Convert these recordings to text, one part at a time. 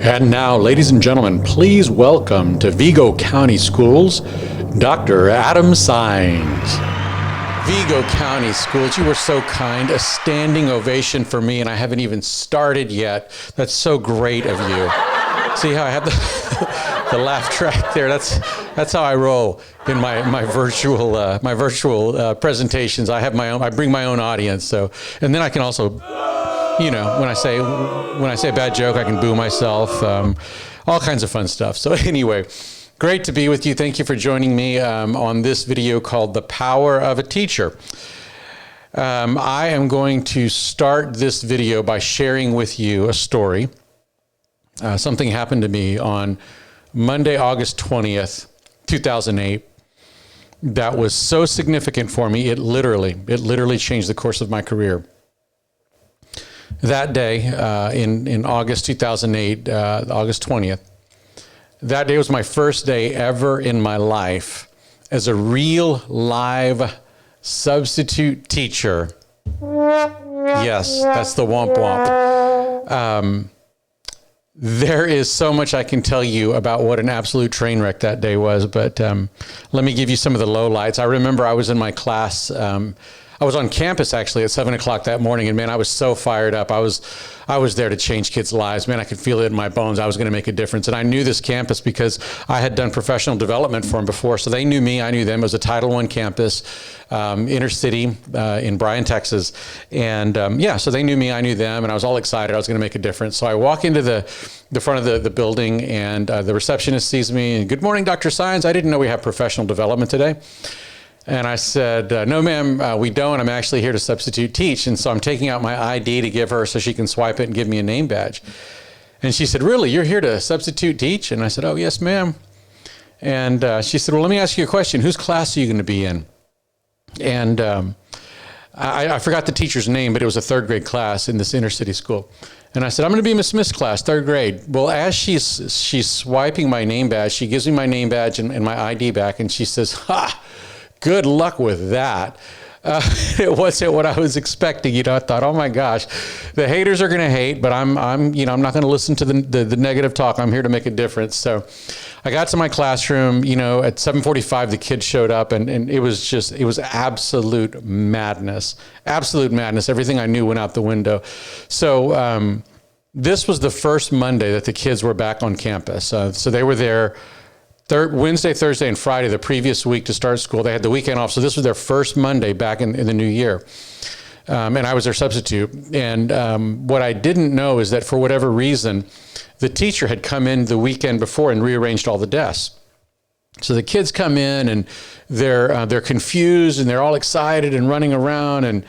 And now, ladies and gentlemen, please welcome to Vigo County Schools, Dr. Adam Saenz. Vigo County Schools, you were so kind. A standing ovation for me, and I haven't even started yet. That's so great of you. See how I have the laugh track there? That's how I roll in my virtual presentations. I have my own. I bring my own audience. So, and then I can also, you know, when I say a bad joke, I can boo myself. All kinds of fun stuff. So anyway. Great to be with you. Thank you for joining me on this video called The Power of a Teacher. I am going to start this video by sharing with you a story. Something happened to me on Monday, August 20th, 2008 that was so significant for me, it literally changed the course of my career. That day, in August 2008, August 20th, that day was my first day ever in my life as a real live substitute teacher. Yes, that's the womp womp. There is so much I can tell you about what an absolute train wreck that day was, but let me give you some of the lowlights. I remember I was in my class. I was on campus actually at 7 o'clock that morning, and man, I was so fired up. I was there to change kids' lives. Man, I could feel it in my bones. I was going to make a difference. And I knew this campus because I had done professional development for them before. So they knew me, I knew them. It was a Title I campus, inner city in Bryan, Texas. And so they knew me, I knew them, and I was all excited. I was going to make a difference. So I walk into the front of the building, and the receptionist sees me, and good morning, Dr. Saenz. I didn't know we have professional development today. And I said, no, ma'am, we don't. I'm actually here to substitute teach. And so I'm taking out my ID to give her so she can swipe it and give me a name badge. And she said, really, you're here to substitute teach? And I said, oh, yes, ma'am. And she said, well, let me ask you a question. Whose class are you going to be in? And I forgot the teacher's name, but it was a third grade class in this inner city school. And I said, I'm going to be Miss Smith's class, third grade. Well, as she's swiping my name badge, she gives me my name badge and my ID back, and she says, ha! Good luck with that. It wasn't what I was expecting. I thought, oh my gosh, the haters are going to hate, but I'm not going to listen to the negative talk. I'm here to make a difference. So I got to my classroom, at 7:45, the kids showed up, and it was absolute madness. Everything I knew went out the window. So this was the first Monday that the kids were back on campus. So they were there Wednesday, Thursday, and Friday the previous week to start school. They had the weekend off, so this was their first Monday back in the new year. And I was their substitute. And what I didn't know is that for whatever reason, the teacher had come in the weekend before and rearranged all the desks. So the kids come in and they're confused and they're all excited and running around, and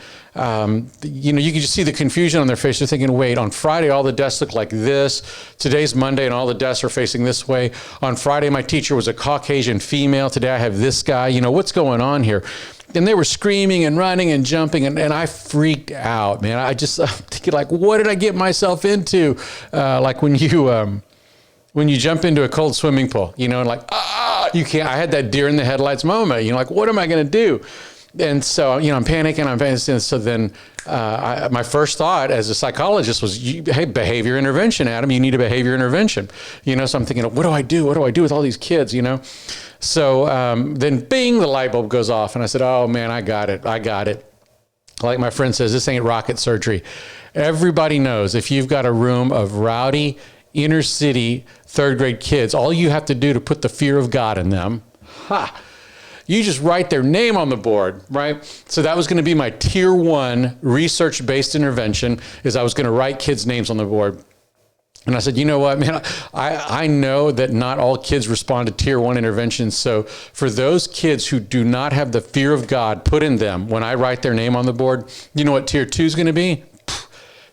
you can just see the confusion on their face. They're thinking, wait, on Friday all the desks look like this. Today's Monday and all the desks are facing this way. On Friday my teacher was a Caucasian female. Today I have this guy. What's going on here? And they were screaming and running and jumping, and I freaked out, man. I'm thinking, like, what did I get myself into? Like when you jump into a cold swimming pool, and like, you can't. I had that deer in the headlights moment. Like, what am I going to do? And so, I'm panicking. And so then my first thought as a psychologist was, hey, behavior intervention, Adam. You need a behavior intervention. So I'm thinking, what do I do? What do I do with all these kids? So then, bing, the light bulb goes off, and I said, oh man, I got it. Like my friend says, this ain't rocket surgery. Everybody knows if you've got a room of rowdy inner city third grade kids, all you have to do to put the fear of God in them, you just write their name on the board, right? So that was going to be my tier 1 research-based intervention, is I was going to write kids' names on the board. And I said, you know what, man, I know that not all kids respond to tier 1 interventions. So for those kids who do not have the fear of God put in them when I write their name on the board, you know what tier 2 is going to be?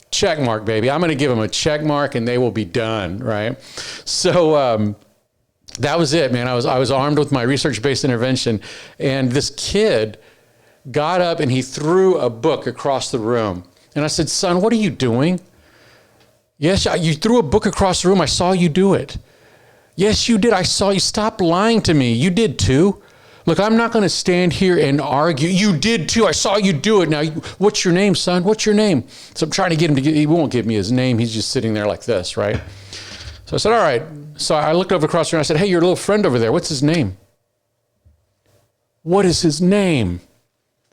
Check mark, baby. I'm going to give them a check mark and they will be done, right? So that was it, man. I was armed with my research-based intervention, and this kid got up and he threw a book across the room. And I said, son, what are you doing? Yes, you threw a book across the room. I saw you do it. Yes, you did. I saw you. Stop lying to me. You did too. Look, I'm not going to stand here and argue. You did too. I saw you do it. Now, what's your name, son? What's your name? So I'm trying to get him to he won't give me his name. He's just sitting there like this, right? So So I said, all right. So I looked over across the room. I said, hey, your little friend over there, what's his name? What is his name?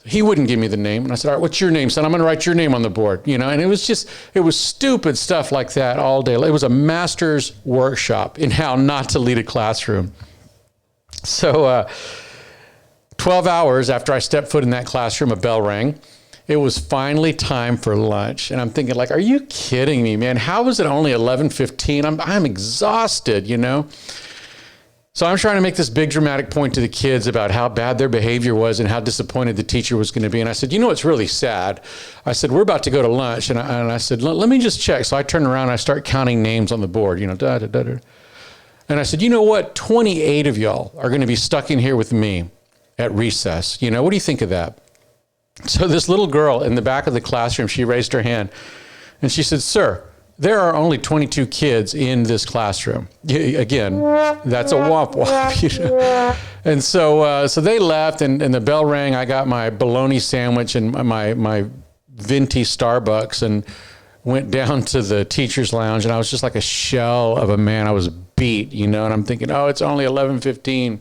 He wouldn't give me the name. And I said, all right, what's your name, son? I'm going to write your name on the board, you know? And it was stupid stuff like that all day. It was a master's workshop in how not to lead a classroom. So 12 hours after I stepped foot in that classroom, a bell rang. It was finally time for lunch. And I'm thinking, like, are you kidding me, man? How is it only 11:15? I'm exhausted, you know? So I'm trying to make this big dramatic point to the kids about how bad their behavior was and how disappointed the teacher was going to be. And I said, you know what's really sad? I said, we're about to go to lunch. And I said, let me just check. So I turn around and I start counting names on the board, you know, da, da, da, da. And I said, you know what? 28 of y'all are going to be stuck in here with me at recess. You know, what do you think of that? So this little girl in the back of the classroom, she raised her hand and she said, sir, there are only 22 kids in this classroom. Again, that's a womp womp. You know? And so they left, and the bell rang. I got my bologna sandwich and my venti Starbucks, and went down to the teacher's lounge. And I was just like a shell of a man. I was beat, you know. And I'm thinking, oh, it's only 11:15.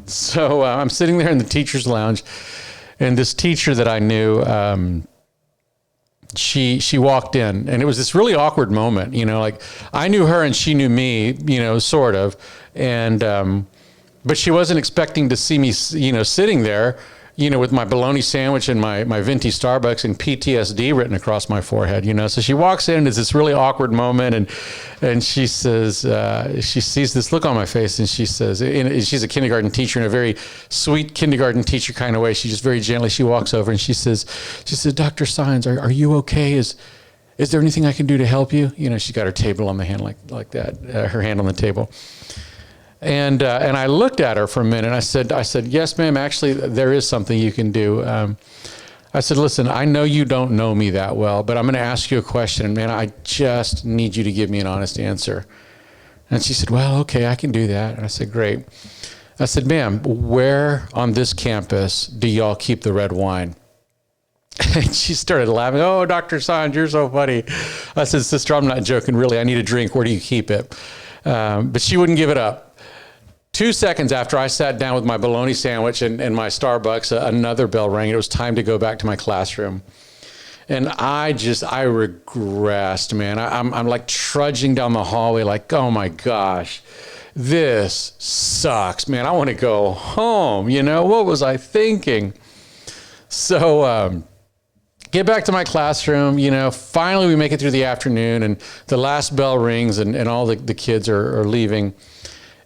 So I'm sitting there in the teacher's lounge, and this teacher that I knew. She walked in, and it was this really awkward moment, you know, like I knew her and she knew me, you know, sort of. And, but she wasn't expecting to see me, you know, sitting there, you know, with my bologna sandwich and my venti Starbucks and PTSD written across my forehead, you know. So she walks in, it's this really awkward moment, and she says, she sees this look on my face, and she says, and she's a kindergarten teacher in a very sweet kindergarten teacher kind of way. She just very gently, she walks over and she says, Dr. Saenz, are you okay? Is there anything I can do to help you? You know, she's got her table on the hand like that, her hand on the table. And I looked at her for a minute. And I said, yes, ma'am, actually, there is something you can do. I said, listen, I know you don't know me that well, but I'm going to ask you a question. And man, I just need you to give me an honest answer. And she said, well, okay, I can do that. And I said, great. I said, ma'am, where on this campus do y'all keep the red wine? And she started laughing. Oh, Dr. Saenz, you're so funny. I said, sister, I'm not joking. Really, I need a drink. Where do you keep it? But she wouldn't give it up. 2 seconds after I sat down with my bologna sandwich and my Starbucks, another bell rang. It was time to go back to my classroom. And I regressed, man. I'm like trudging down the hallway like, oh my gosh, this sucks, man. I want to go home. You know, what was I thinking? So get back to my classroom, you know, finally we make it through the afternoon, and the last bell rings, and all the kids are leaving.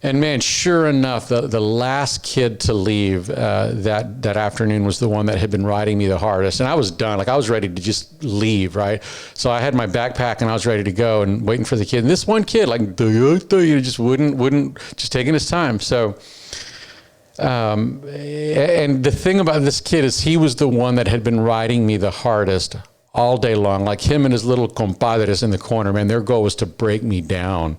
And man, sure enough, the last kid to leave that afternoon was the one that had been riding me the hardest. And I was done. Like, I was ready to just leave, right? So I had my backpack and I was ready to go and waiting for the kid. And this one kid, like, just wouldn't, just taking his time. So, and the thing about this kid is he was the one that had been riding me the hardest all day long. Like, him and his little compadres in the corner, man, their goal was to break me down.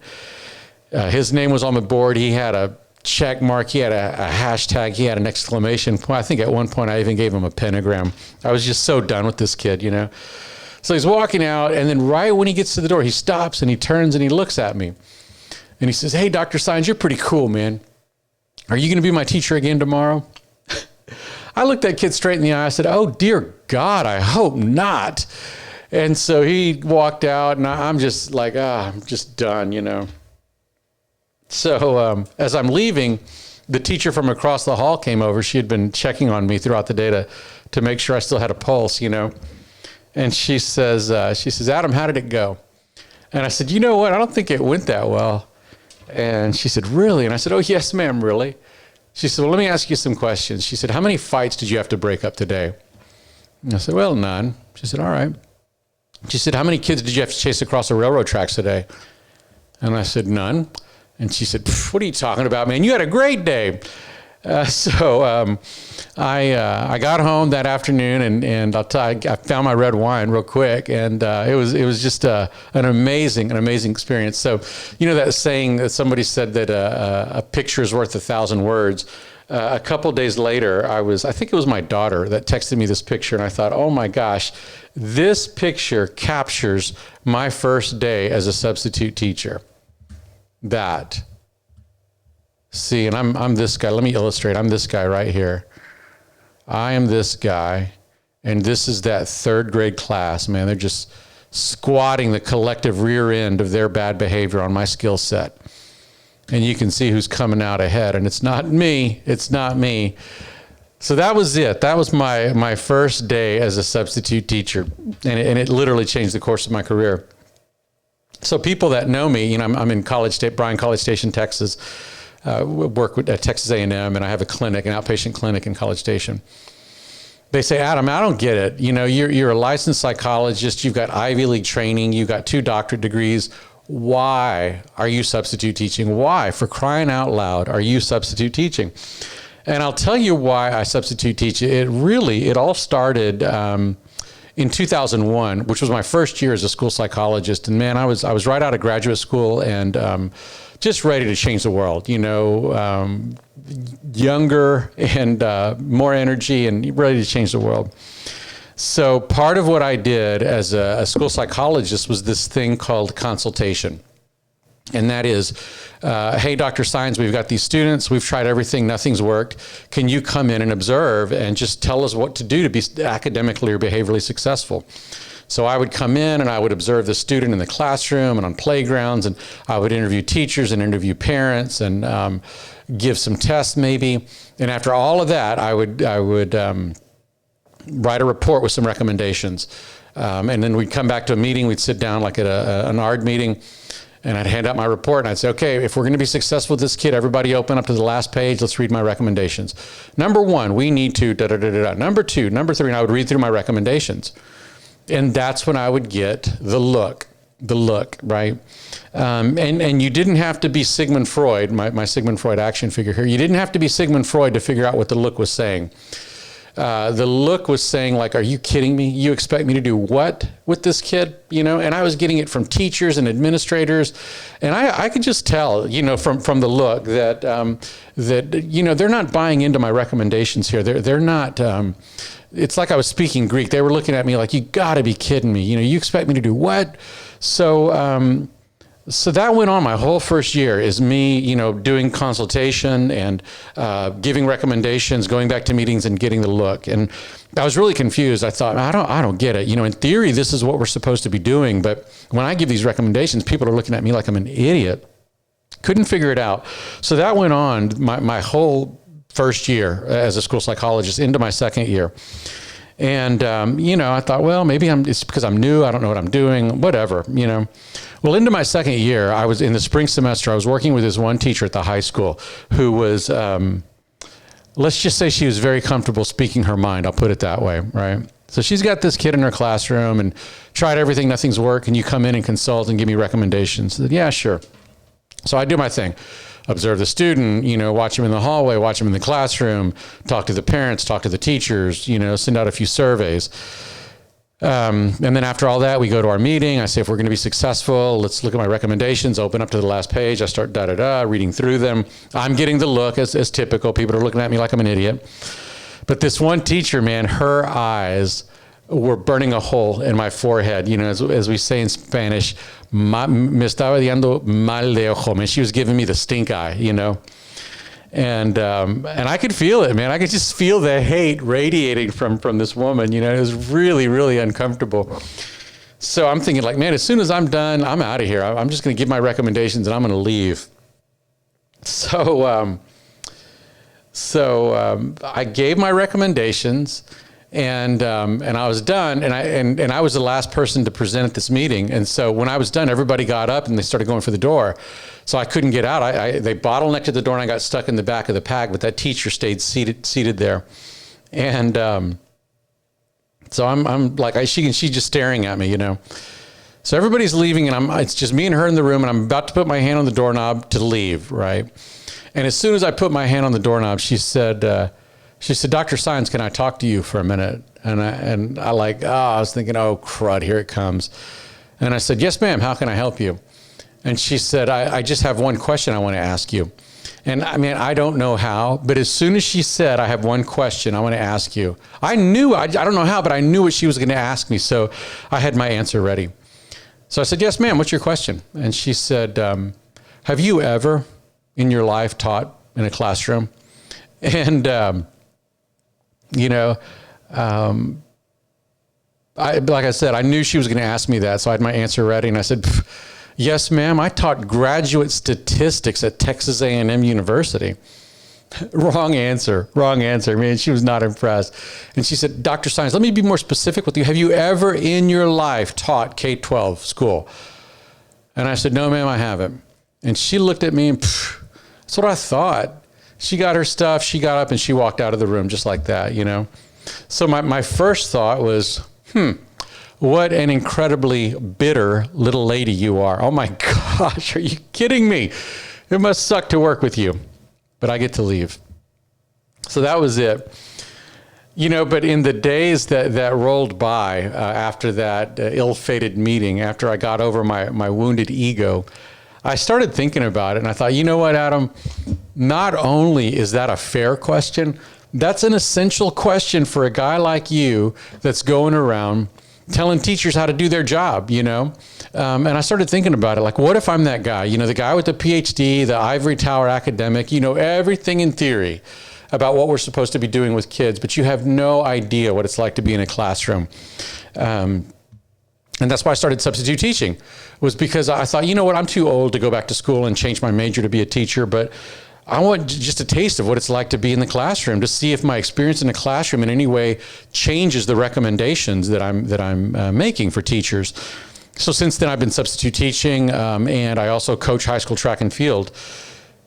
His name was on the board. He had a check mark. He had a hashtag. He had an exclamation point. I think at one point I even gave him a pentagram. I was just so done with this kid, you know. So he's walking out, and then right when he gets to the door, he stops and he turns and he looks at me. And he says, hey, Dr. Saenz, you're pretty cool, man. Are you going to be my teacher again tomorrow? I looked that kid straight in the eye. I said, oh, dear God, I hope not. And so he walked out, and I'm just like, I'm just done, you know. So as I'm leaving, the teacher from across the hall came over. She had been checking on me throughout the day to make sure I still had a pulse, you know. And she says, Adam, how did it go? And I said, you know what? I don't think it went that well. And she said, really? And I said, oh, yes, ma'am, really? She said, well, let me ask you some questions. She said, how many fights did you have to break up today? And I said, well, none. She said, all right. She said, how many kids did you have to chase across the railroad tracks today? And I said, none. And she said, what are you talking about, man? You had a great day. So I got home that afternoon, and I'll tell you, I found my red wine real quick, and it was just an amazing experience. So, you know that saying that somebody said that a picture is worth 1,000 words. A couple days later, I think it was my daughter that texted me this picture, and I thought, oh my gosh, this picture captures my first day as a substitute teacher. that. See, and I'm this guy. Let me illustrate. I'm this guy right here. I am this guy, and this is that third grade class, man. They're just squatting the collective rear end of their bad behavior on my skill set. And you can see who's coming out ahead, and it's not me. It's not me. So that was it. That was my first day as a substitute teacher, and it literally changed the course of my career. So people that know me, I'm in Bryan College Station, Texas. Work at Texas A&M, and I have a clinic, an outpatient clinic in College Station. They say, Adam, I don't get it. You're a licensed psychologist. You've got Ivy League training. You've got 2 doctorate degrees. Why are you substitute teaching? Why, for crying out loud, are you substitute teaching? And I'll tell you why I substitute teach. It all started in 2001, which was my first year as a school psychologist. And man, I was right out of graduate school and just ready to change the world, younger and more energy and ready to change the world. So part of what I did as a school psychologist was this thing called consultation. And that is, hey, Dr. Saenz, we've got these students. We've tried everything. Nothing's worked. Can you come in and observe and just tell us what to do to be academically or behaviorally successful? So I would come in and I would observe the student in the classroom and on playgrounds, and I would interview teachers and interview parents and give some tests maybe. And after all of that, I would write a report with some recommendations. And then we'd come back to a meeting. We'd sit down like at an ARD meeting, and I'd hand out my report and I'd say, okay, if we're going to be successful with this kid, everybody open up to the last page. Let's read my recommendations. Number 1, we need to da-da-da-da-da. Number 2, number 3, and I would read through my recommendations. And that's when I would get the look, right? And you didn't have to be Sigmund Freud, my Sigmund Freud action figure here. You didn't have to be Sigmund Freud to figure out what the look was saying. The look was saying, like, are you kidding me? You expect me to do what with this kid? And I was getting it from teachers and administrators. And I could just tell, from the look that they're not buying into my recommendations here. They're not, it's like I was speaking Greek. They were looking at me like, you gotta be kidding me. You expect me to do what? So that went on my whole first year, is me, doing consultation and giving recommendations, going back to meetings and getting the look. And I was really confused. I thought, I don't get it. In theory, this is what we're supposed to be doing. But when I give these recommendations, people are looking at me like I'm an idiot. Couldn't figure it out. So that went on my whole first year as a school psychologist into my second year. And, I thought, well, maybe it's because I'm new. I don't know what I'm doing, whatever, Well, into my second year, I was in the spring semester, I was working with this one teacher at the high school who was, let's just say she was very comfortable speaking her mind. I'll put it that way, right? So she's got this kid in her classroom and tried everything, nothing's worked. Can you come in and consult and give me recommendations? I said, yeah, sure. So I do my thing. Observe the student, watch him in the hallway, watch him in the classroom, talk to the parents, talk to the teachers, send out a few surveys. And then after all that, we go to our meeting. I say, if we're going to be successful, let's look at my recommendations, open up to the last page. I start reading through them. I'm getting the look as typical. People are looking at me like I'm an idiot. But this one teacher, man, her eyes were burning a hole in my forehead. As we say in Spanish, me estaba dando mal de ojo. Man, she was giving me the stink eye, And I could feel it, man. I could just feel the hate radiating from this woman. It was really, really uncomfortable. So I'm thinking, like, man, as soon as I'm done, I'm out of here. I'm just going to give my recommendations and I'm going to leave. So I gave my recommendations. And I was done, and I was the last person to present at this meeting. And so when I was done, everybody got up and they started going for the door. So I couldn't get out. They bottlenecked at the door, and I got stuck in the back of the pack. But that teacher stayed seated there, and so I'm like, she's just staring at me, So everybody's leaving, and it's just me and her in the room, and I'm about to put my hand on the doorknob to leave, right? And as soon as I put my hand on the doorknob, she said, Dr. Saenz, can I talk to you for a minute? And I was thinking, oh, crud, here it comes. And I said, yes, ma'am, how can I help you? And she said, I just have one question I want to ask you. And I mean, I don't know how, but as soon as she said, I have one question I want to ask you, I knew, I don't know how, but I knew what she was going to ask me. So I had my answer ready. So I said, yes, ma'am, what's your question? And she said, have you ever in your life taught in a classroom? And, like I said, I knew she was going to ask me that, so I had my answer ready, and I said, yes, ma'am, I taught graduate statistics at Texas A&M University. Wrong answer. Man, she was not impressed. And she said, Dr. Sines, let me be more specific with you. Have you ever in your life taught K-12 school? And I said, no, ma'am, I haven't. And she looked at me and that's what I thought. She got her stuff, she got up and she walked out of the room just like that, So my first thought was, what an incredibly bitter little lady you are. Oh my gosh, are you kidding me? It must suck to work with you, but I get to leave. So that was it. But in the days that rolled by after that ill-fated meeting, after I got over my wounded ego, I started thinking about it and I thought, you know what, Adam, not only is that a fair question, that's an essential question for a guy like you that's going around telling teachers how to do their job, And I started thinking about it, like, what if I'm that guy, the guy with the PhD, the ivory tower academic, everything in theory about what we're supposed to be doing with kids, but you have no idea what it's like to be in a classroom. And that's why I started substitute teaching, was because I thought, you know what, I'm too old to go back to school and change my major to be a teacher, but I want just a taste of what it's like to be in the classroom, to see if my experience in the classroom in any way changes the recommendations that I'm making for teachers. So since then, I've been substitute teaching, and I also coach high school track and field.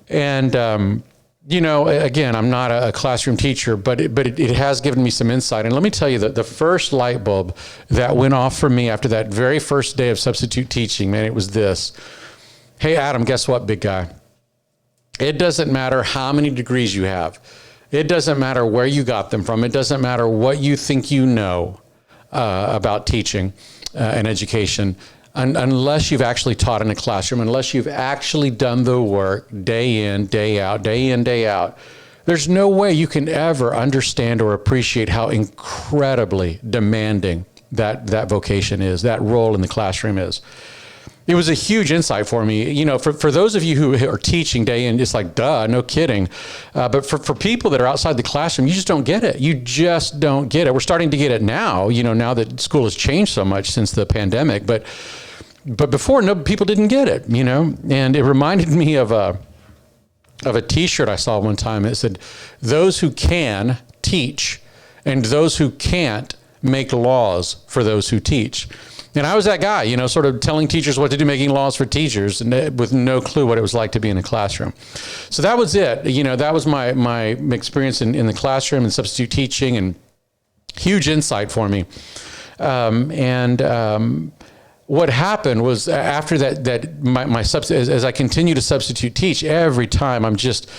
And again, I'm not a classroom teacher, but it has given me some insight. And let me tell you that the first light bulb that went off for me after that very first day of substitute teaching, man, it was this. Hey, Adam, guess what, big guy? It doesn't matter how many degrees you have. It doesn't matter where you got them from. It doesn't matter what you think you know about teaching and education, unless you've actually taught in a classroom, unless you've actually done the work day in, day out, there's no way you can ever understand or appreciate how incredibly demanding that vocation is, that role in the classroom is. It was a huge insight for me. For those of you who are teaching day in, it's like, duh, no kidding. But for people that are outside the classroom, you just don't get it. You just don't get it. We're starting to get it now, now that school has changed so much since the pandemic. But before, no, people didn't get it, And it reminded me of a T-shirt I saw one time. It said, those who can teach and those who can't make laws for those who teach. And I was that guy, sort of telling teachers what to do, making laws for teachers, and with no clue what it was like to be in a classroom. So that was it. That was my experience in the classroom and substitute teaching, and huge insight for me. What happened was after that as I continue to substitute teach, every time I'm just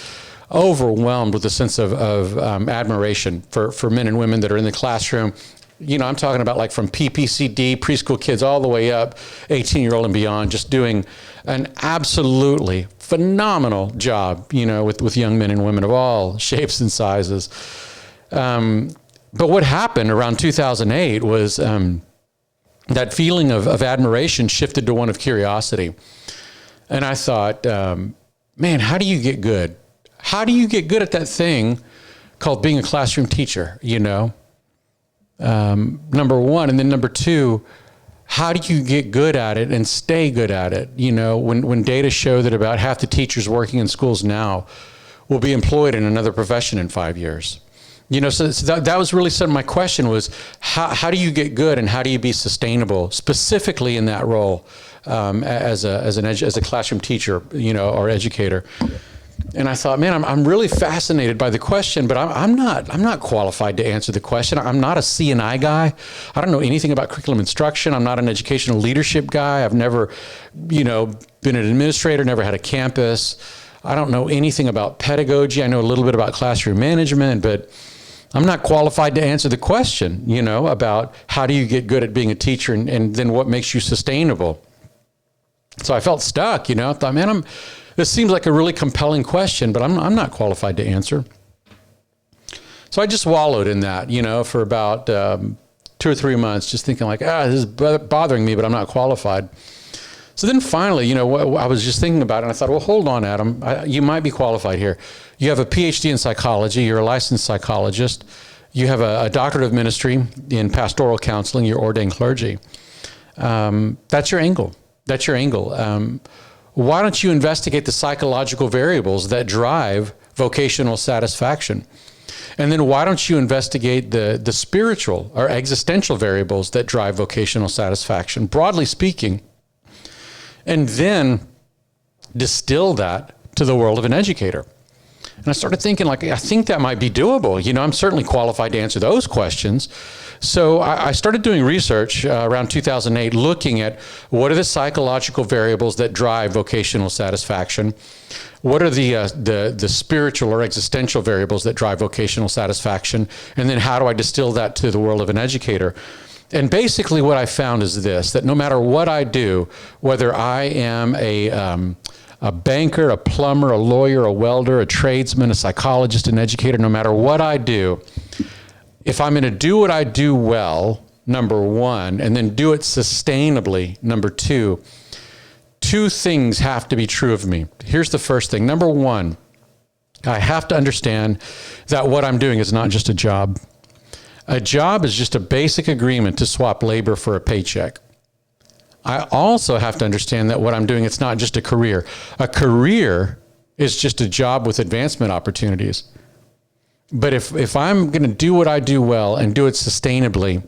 overwhelmed with a sense of admiration for men and women that are in the classroom. I'm talking about like from PPCD, preschool kids, all the way up, 18-year-old and beyond, just doing an absolutely phenomenal job, with young men and women of all shapes and sizes. But what happened around 2008 was that feeling of admiration shifted to one of curiosity. And I thought, man, how do you get good? How do you get good at that thing called being a classroom teacher, number one. And then number two, how do you get good at it and stay good at it? When data show that about half the teachers working in schools now will be employed in another profession in 5 years. So that was really some of my question was, how do you get good and how do you be sustainable, specifically in that role as a classroom teacher, or educator? And I thought, man, I'm really fascinated by the question, but I'm not qualified to answer the question. I'm not a C&I guy. I don't know anything about curriculum instruction. I'm not an educational leadership guy. I've never, been an administrator, never had a campus. I don't know anything about pedagogy. I know a little bit about classroom management, but I'm not qualified to answer the question, about how do you get good at being a teacher and then what makes you sustainable. So I felt stuck, I thought, man, this seems like a really compelling question, but I'm not qualified to answer. So I just wallowed in that, for about 2 or 3 months, just thinking like, this is bothering me, but I'm not qualified. So then finally, I was just thinking about it, and I thought, well, hold on, Adam. You might be qualified here. You have a PhD in psychology. You're a licensed psychologist. You have a doctorate of ministry in pastoral counseling. You're ordained clergy. That's your angle. That's your angle. Why don't you investigate the psychological variables that drive vocational satisfaction? And then why don't you investigate the spiritual or existential variables that drive vocational satisfaction, broadly speaking, and then distill that to the world of an educator? And I started thinking, I think that might be doable. I'm certainly qualified to answer those questions. So I started doing research around 2008, looking at what are the psychological variables that drive vocational satisfaction? What are the spiritual or existential variables that drive vocational satisfaction? And then how do I distill that to the world of an educator? And basically what I found is this, that no matter what I do, whether I am a banker, a plumber, a lawyer, a welder, a tradesman, a psychologist, an educator, no matter what I do, if I'm going to do what I do well, number one, and then do it sustainably, number two things have to be true of me. Here's the first thing. Number one, I have to understand that what I'm doing is not just a job. A job is just a basic agreement to swap labor for a paycheck. I also have to understand that what I'm doing, it's not just a career. A career is just a job with advancement opportunities. But if I'm going to do what I do well and do it sustainably,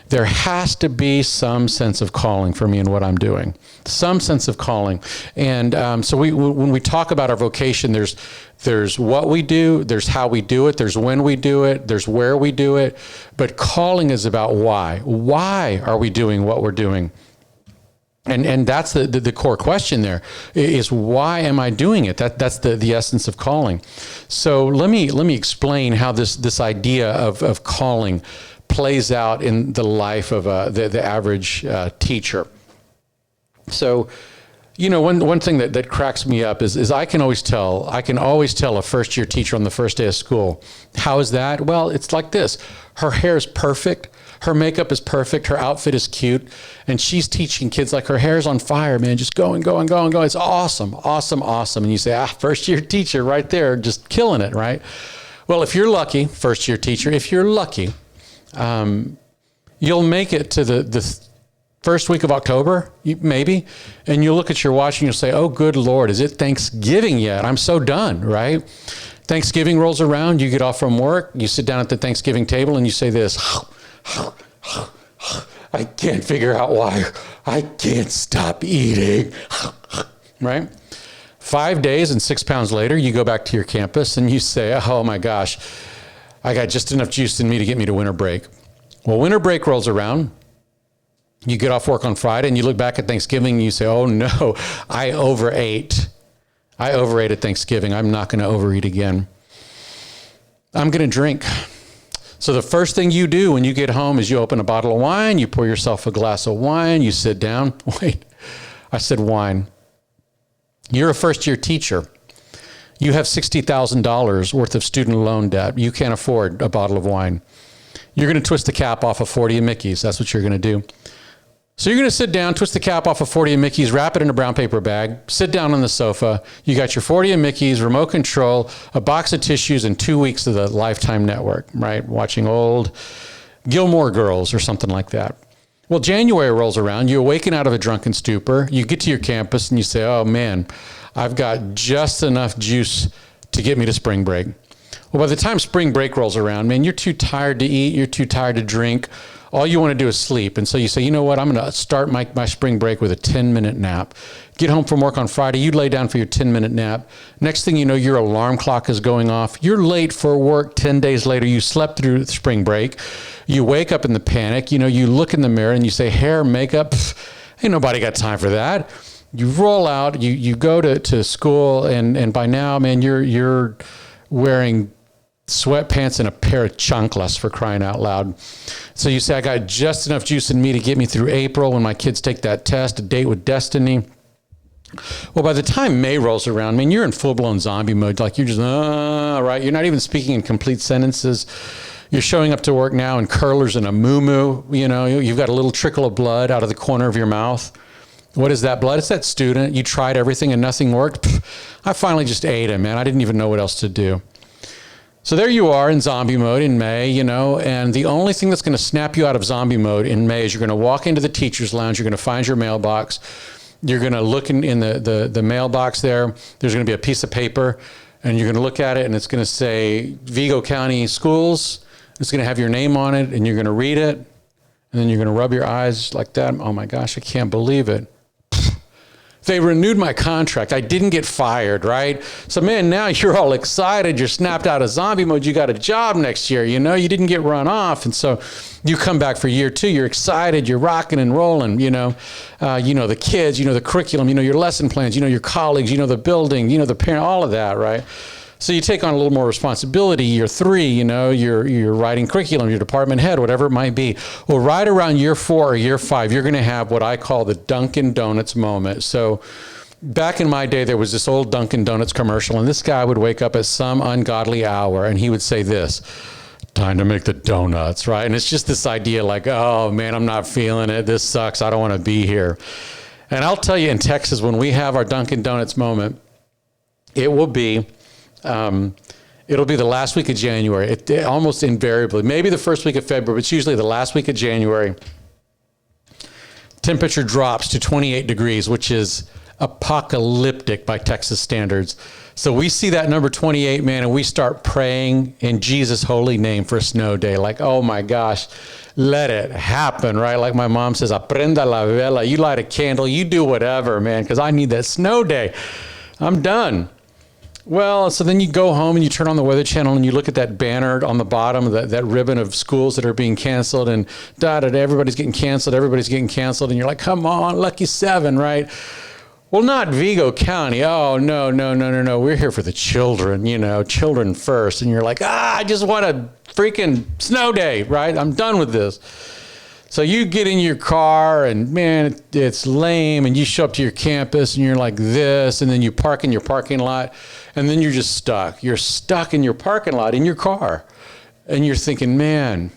there has to be some sense of calling for me in what I'm doing, some sense of calling. And so when we talk about our vocation, there's what we do, there's how we do it, there's when we do it, there's where we do it. But calling is about why. Why are we doing what we're doing? And that's the core question there, is why am I doing it? That's the essence of calling. So let me explain how this idea of calling plays out in the life of the average teacher. So, one thing that cracks me up is I can always tell a first year teacher on the first day of school. How is that? Well, it's like this. Her hair is perfect. Her makeup is perfect. Her outfit is cute. And she's teaching kids like her hair's on fire, man, just going. It's awesome. And you say, first year teacher right there, just killing it, right? Well, if you're lucky, first year teacher, if you're lucky, you'll make it to the first week of October, maybe, and you'll look at your watch and you'll say, oh, good Lord, is it Thanksgiving yet? I'm so done, right? Thanksgiving rolls around, you get off from work, you sit down at the Thanksgiving table and you say this, I can't figure out why I can't stop eating, right? 5 days and 6 pounds later, you go back to your campus and you say, oh my gosh, I got just enough juice in me to get me to winter break. Well, winter break rolls around. You get off work on Friday and you look back at Thanksgiving and you say, oh no, I overate. I overate at Thanksgiving. I'm not going to overeat again. I'm going to drink. So the first thing you do when you get home is you open a bottle of wine, you pour yourself a glass of wine, you sit down. Wait, I said wine. You're a first year teacher. You have $60,000 worth of student loan debt. You can't afford a bottle of wine. You're going to twist the cap off of 40 of Mickey's. That's what you're going to do. So you're going to sit down, twist the cap off of 40 of Mickey's, wrap it in a brown paper bag, sit down on the sofa. You got your 40 of Mickey's, remote control, a box of tissues, and 2 weeks of the Lifetime Network, right? Watching old Gilmore Girls or something like that. Well, January rolls around. You awaken out of a drunken stupor. You get to your campus and you say, oh man, I've got just enough juice to get me to spring break. Well, by the time spring break rolls around, man, you're too tired to eat. You're too tired to drink. All you want to do is sleep. And so you say, you know what? I'm going to start my spring break with a 10-minute nap. Get home from work on Friday. You lay down for your 10-minute nap. Next thing you know, your alarm clock is going off. You're late for work 10 days later. You slept through spring break. You wake up in the panic. You look in the mirror and you say, hair, makeup, ain't nobody got time for that. You roll out, you go to school, and by now, man, you're wearing sweatpants and a pair of chanclas, for crying out loud. So you say, I got just enough juice in me to get me through April when my kids take that test, a date with destiny. Well, by the time May rolls around, man, you're in full-blown zombie mode. Like you're just, right? You're not even speaking in complete sentences. You're showing up to work now in curlers and a muumuu. You've got a little trickle of blood out of the corner of your mouth. What is that blood? It's that student. You tried everything and nothing worked. I finally just ate him, man. I didn't even know what else to do. So there you are in zombie mode in May, and the only thing that's going to snap you out of zombie mode in May is you're going to walk into the teacher's lounge. You're going to find your mailbox. You're going to look in the mailbox there. There's going to be a piece of paper, and you're going to look at it, and it's going to say Vigo County Schools. It's going to have your name on it, and you're going to read it, and then you're going to rub your eyes like that. Oh my gosh, I can't believe it. They renewed my contract. I didn't get fired, right? So, man, now you're all excited. You're snapped out of zombie mode. You got a job next year. You didn't get run off. And so you come back for year 2. You're excited. You're rocking and rolling, the kids, the curriculum, your lesson plans, your colleagues, the building, the parent, all of that, right? So you take on a little more responsibility. Year 3, you're writing curriculum, your department head, whatever it might be. Well, right around year 4 or year 5, you're going to have what I call the Dunkin' Donuts moment. So back in my day, there was this old Dunkin' Donuts commercial, and this guy would wake up at some ungodly hour, and he would say this, "Time to make the donuts," right? And it's just this idea like, oh, man, I'm not feeling it. This sucks. I don't want to be here. And I'll tell you, in Texas, when we have our Dunkin' Donuts moment, it will be... it'll be the last week of January. It almost invariably, maybe the first week of February, but it's usually the last week of January. Temperature drops to 28 degrees, which is apocalyptic by Texas standards. So we see that number 28, man, and we start praying in Jesus' holy name for a snow day. Like, oh my gosh, let it happen, right? Like my mom says, aprenda la vela. You light a candle, you do whatever, man, because I need that snow day. I'm done. Well, so then you go home and you turn on the Weather Channel and you look at that banner on the bottom of that ribbon of schools that are being canceled and everybody's getting canceled, and you're like, come on, lucky 7, right? Well, not Vigo County. Oh, no. We're here for the children, children first. And you're like, I just want a freaking snow day, right? I'm done with this. So you get in your car and, man, it's lame, and you show up to your campus and you're like this, and then you park in your parking lot, and then you're just stuck. You're stuck in your parking lot in your car, and you're thinking, man,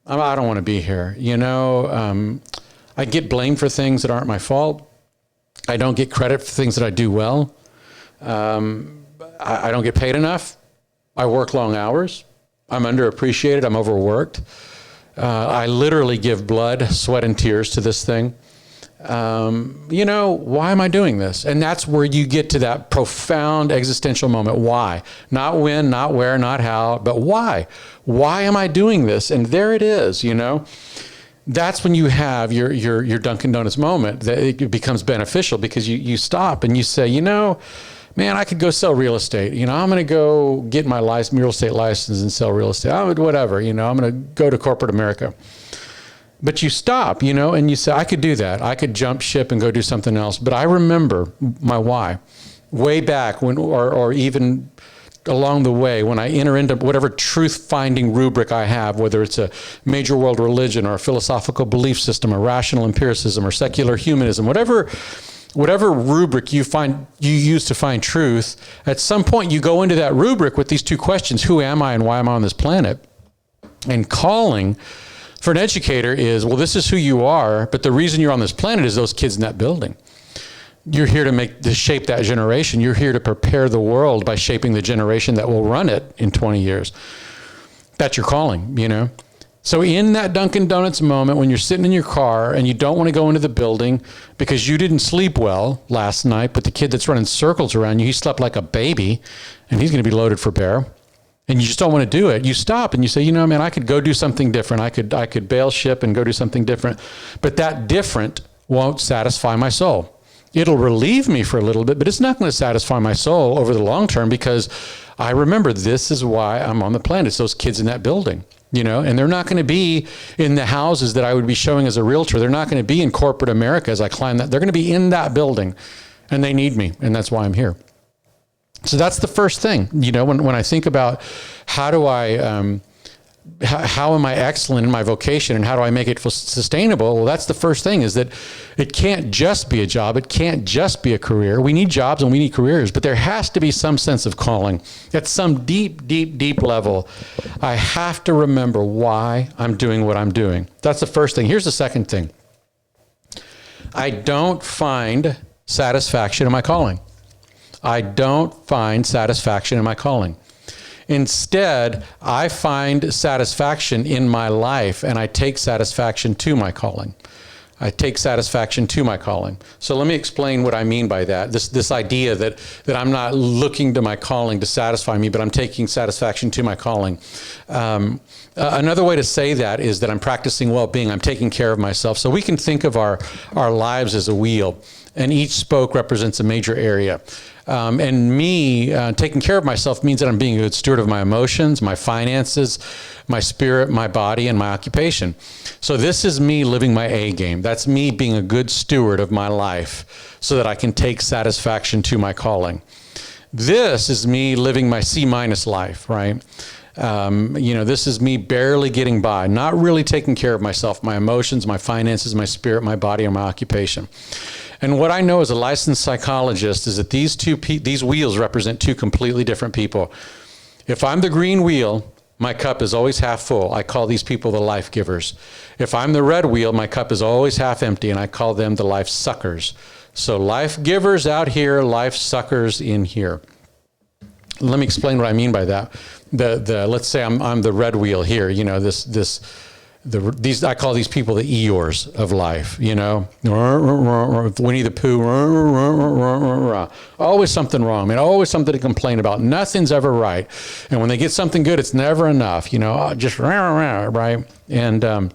I don't want to be here. I get blamed for things that aren't my fault. I don't get credit for things that I do well. I don't get paid enough. I work long hours. I'm underappreciated. I'm overworked. I literally give blood, sweat, and tears to this thing. Why am I doing this? And that's where you get to that profound existential moment. Why? Not when, not where, not how, but why? Why am I doing this? And there it is, That's when you have your Dunkin' Donuts moment. That it becomes beneficial because you stop and you say, man, I could go sell real estate. I'm going to go get my real estate license and sell real estate. Whatever, I'm going to go to corporate America. But you stop, and you say, I could do that. I could jump ship and go do something else. But I remember my why way back when, or even along the way, when I enter into whatever truth-finding rubric I have, whether it's a major world religion or a philosophical belief system or rational empiricism or secular humanism, whatever rubric you use to find truth, at some point you go into that rubric with these 2 questions: who am I and why am I on this planet? And calling for an educator is, well, this is who you are, but the reason you're on this planet is those kids in that building. You're here to shape that generation. You're here to prepare the world by shaping the generation that will run it in 20 years. That's your calling, So in that Dunkin' Donuts moment, when you're sitting in your car and you don't want to go into the building because you didn't sleep well last night, but the kid that's running circles around you, he slept like a baby, and he's going to be loaded for bear, and you just don't want to do it, you stop and you say, man, I could go do something different. I could bail ship and go do something different. But that different won't satisfy my soul. It'll relieve me for a little bit, but it's not going to satisfy my soul over the long term, because I remember this is why I'm on the planet. It's those kids in that building. And they're not going to be in the houses that I would be showing as a realtor. They're not going to be in corporate America as I climb that. They're going to be in that building, and they need me, and that's why I'm here. So that's the first thing, when I think about how am I excellent in my vocation and how do I make it sustainable? Well, that's the first thing, is that it can't just be a job. It can't just be a career. We need jobs and we need careers, but there has to be some sense of calling at some deep, deep, deep level. I have to remember why I'm doing what I'm doing. That's the first thing. Here's the second thing. I don't find satisfaction in my calling. I don't find satisfaction in my calling. Instead, I find satisfaction in my life, and I take satisfaction to my calling. I take satisfaction to my calling. So let me explain what I mean by that. This idea that I'm not looking to my calling to satisfy me, but I'm taking satisfaction to my calling. Another way to say that is that I'm practicing well-being. I'm taking care of myself. So we can think of our lives as a wheel, and each spoke represents a major area. And me taking care of myself means that I'm being a good steward of my emotions, my finances, my spirit, my body, and my occupation. So this is me living my A game. That's me being a good steward of my life so that I can take satisfaction to my calling. This is me living my C- life, right? This is me barely getting by, not really taking care of myself, my emotions, my finances, my spirit, my body, and my occupation. And what I know as a licensed psychologist is that these wheels represent two completely different people. If I'm the green wheel, my cup is always half full. I call these people the life givers. If I'm the red wheel, my cup is always half empty, and I call them the life suckers. So life givers out here, life suckers in here. Let me explain what I mean by that. Let's say I'm the red wheel here. These I call these people the Eeyores of life. Winnie the Pooh. Always something wrong, man. Always something to complain about. Nothing's ever right. And when they get something good, it's never enough. Just right. And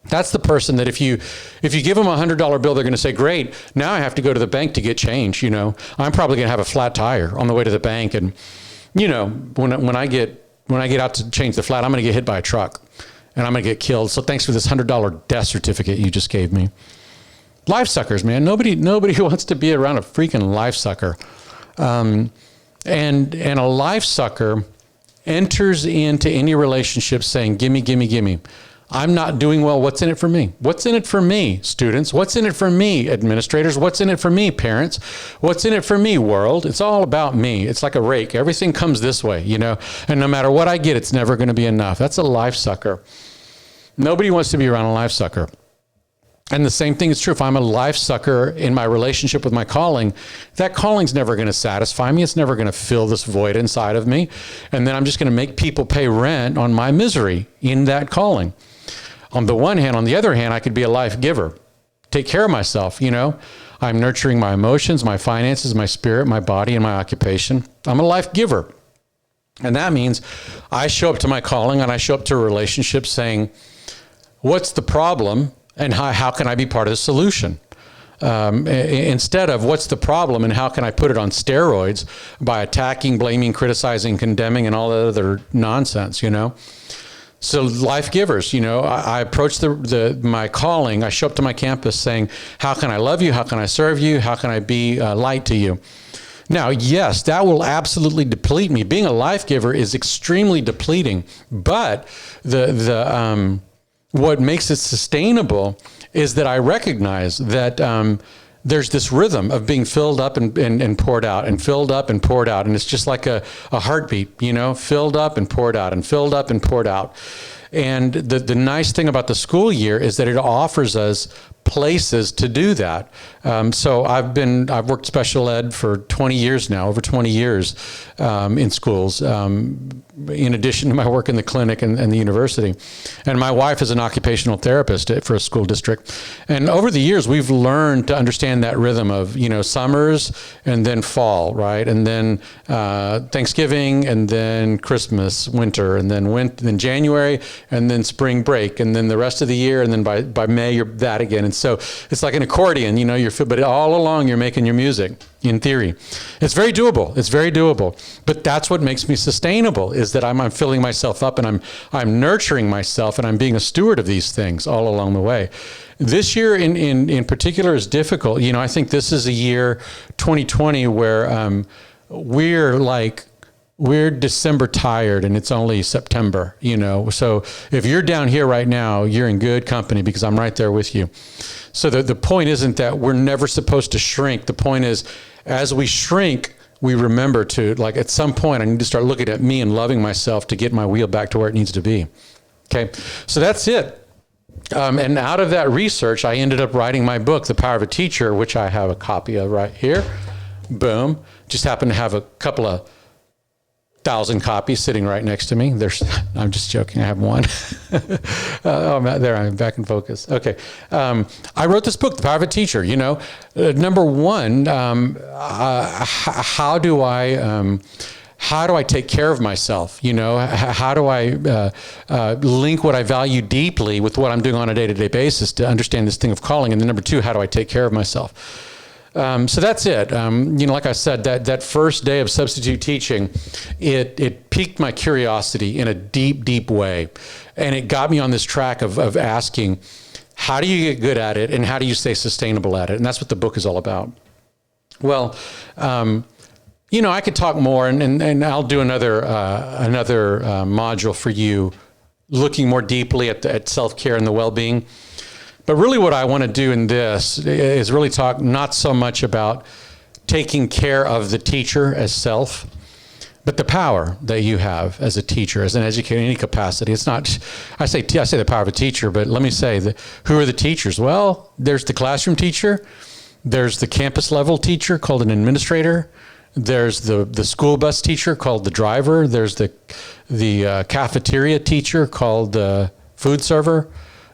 that's the person that if you give them $100 bill, they're going to say, great, now I have to go to the bank to get change. I'm probably going to have a flat tire on the way to the bank. And, when I get out to change the flat, I'm going to get hit by a truck and I'm going to get killed. So thanks for this $100 death certificate you just gave me. Life suckers, man. Nobody wants to be around a freaking life sucker. And a life sucker enters into any relationship saying, gimme, gimme, gimme. I'm not doing well. What's in it for me? What's in it for me, students? What's in it for me, administrators? What's in it for me, parents? What's in it for me, world? It's all about me. It's like a rake. Everything comes this way, and no matter what I get, it's never going to be enough. That's a life sucker. Nobody wants to be around a life sucker. And the same thing is true. If I'm a life sucker in my relationship with my calling, that calling's never going to satisfy me. It's never going to fill this void inside of me. And then I'm just going to make people pay rent on my misery in that calling. On the one hand, on the other hand, I could be a life giver. Take care of myself, I'm nurturing my emotions, my finances, my spirit, my body, and my occupation. I'm a life giver. And that means I show up to my calling and I show up to a relationship saying, what's the problem and how can I be part of the solution? Instead of what's the problem and how can I put it on steroids by attacking, blaming, criticizing, condemning, and all that other nonsense, So life givers, I approach my calling. I show up to my campus saying, how can I love you? How can I serve you? How can I be light to you? Now, yes, that will absolutely deplete me. Being a life giver is extremely depleting, but what makes it sustainable is that I recognize that there's this rhythm of being filled up and poured out and filled up and poured out. And it's just like a heartbeat, filled up and poured out and filled up and poured out. And the nice thing about the school year is that it offers us places to do that. So I've worked special ed for 20 years now, over 20 years in schools, in addition to my work in the clinic and the university. And my wife is an occupational therapist for a school district. And over the years, we've learned to understand that rhythm of, summers and then fall, right? And then Thanksgiving and then Christmas, winter, and then January and then spring break and then the rest of the year. And then by May, you're that again. And so it's like an accordion, but all along you're making your music. In theory, it's very doable. It's very doable. But that's what makes me sustainable is that I'm filling myself up and I'm nurturing myself and I'm being a steward of these things all along the way. This year in particular is difficult. I think this is a year 2020 where we're December tired and it's only September, So if you're down here right now, you're in good company because I'm right there with you. So the point isn't that we're never supposed to shrink. The point is, as we shrink, we remember to, at some point, I need to start looking at me and loving myself to get my wheel back to where it needs to be. Okay, so that's it. And out of that research, I ended up writing my book, The Power of a Teacher, which I have a copy of right here. Boom. Just happen to have a couple of 1,000 copies sitting right next to me. I'm just joking. I have one. There I am, back in focus. Okay. I wrote this book, The Power of a Teacher. Number one, how do I take care of myself? How do I link what I value deeply with what I'm doing on a day-to-day basis to understand this thing of calling? And then number two, how do I take care of myself? So that's it. Like I said, that first day of substitute teaching, it piqued my curiosity in a deep, deep way. And it got me on this track of asking, how do you get good at it and how do you stay sustainable at it? And that's what the book is all about. Well, I could talk more and I'll do another module for you, looking more deeply at self-care and the well-being. But really what I want to do in this is really talk not so much about taking care of the teacher as self, but the power that you have as a teacher, as an educator in any capacity. It's not, I say the power of a teacher, but let me say who are the teachers? Well, there's the classroom teacher. There's the campus level teacher called an administrator. There's the school bus teacher called the driver. There's the cafeteria teacher called the food server.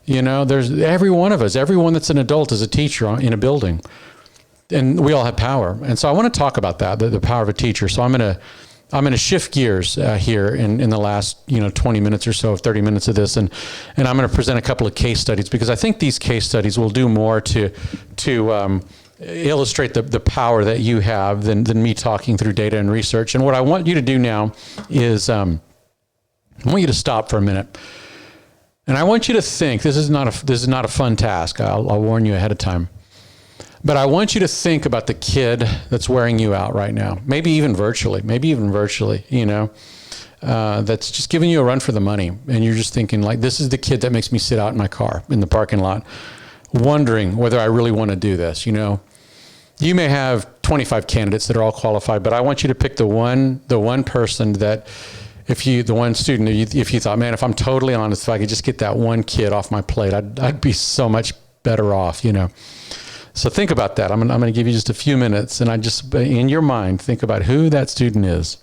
There's every one of us, everyone that's an adult is a teacher in a building, and we all have power. And so I want to talk about that, the power of a teacher. So I'm going to shift gears here in the last 20 minutes or so, 30 minutes of this, and I'm going to present a couple of case studies because I think these case studies will do more to illustrate the power that you have than me talking through data and research. And what I want you to do now is I want you to stop for a minute. And I want you to think, this is not a fun task. I'll warn you ahead of time. But I want you to think about the kid that's wearing you out right now. Maybe even virtually, that's just giving you a run for the money. And you're just thinking like, this is the kid that makes me sit out in my car in the parking lot, wondering whether I really want to do this. You may have 25 candidates that are all qualified, but I want you to pick the one person that, if you thought, man, if I'm totally honest, if I could just get that one kid off my plate, I'd be so much better off, So think about that. I'm going to give you just a few minutes, and in your mind, think about who that student is.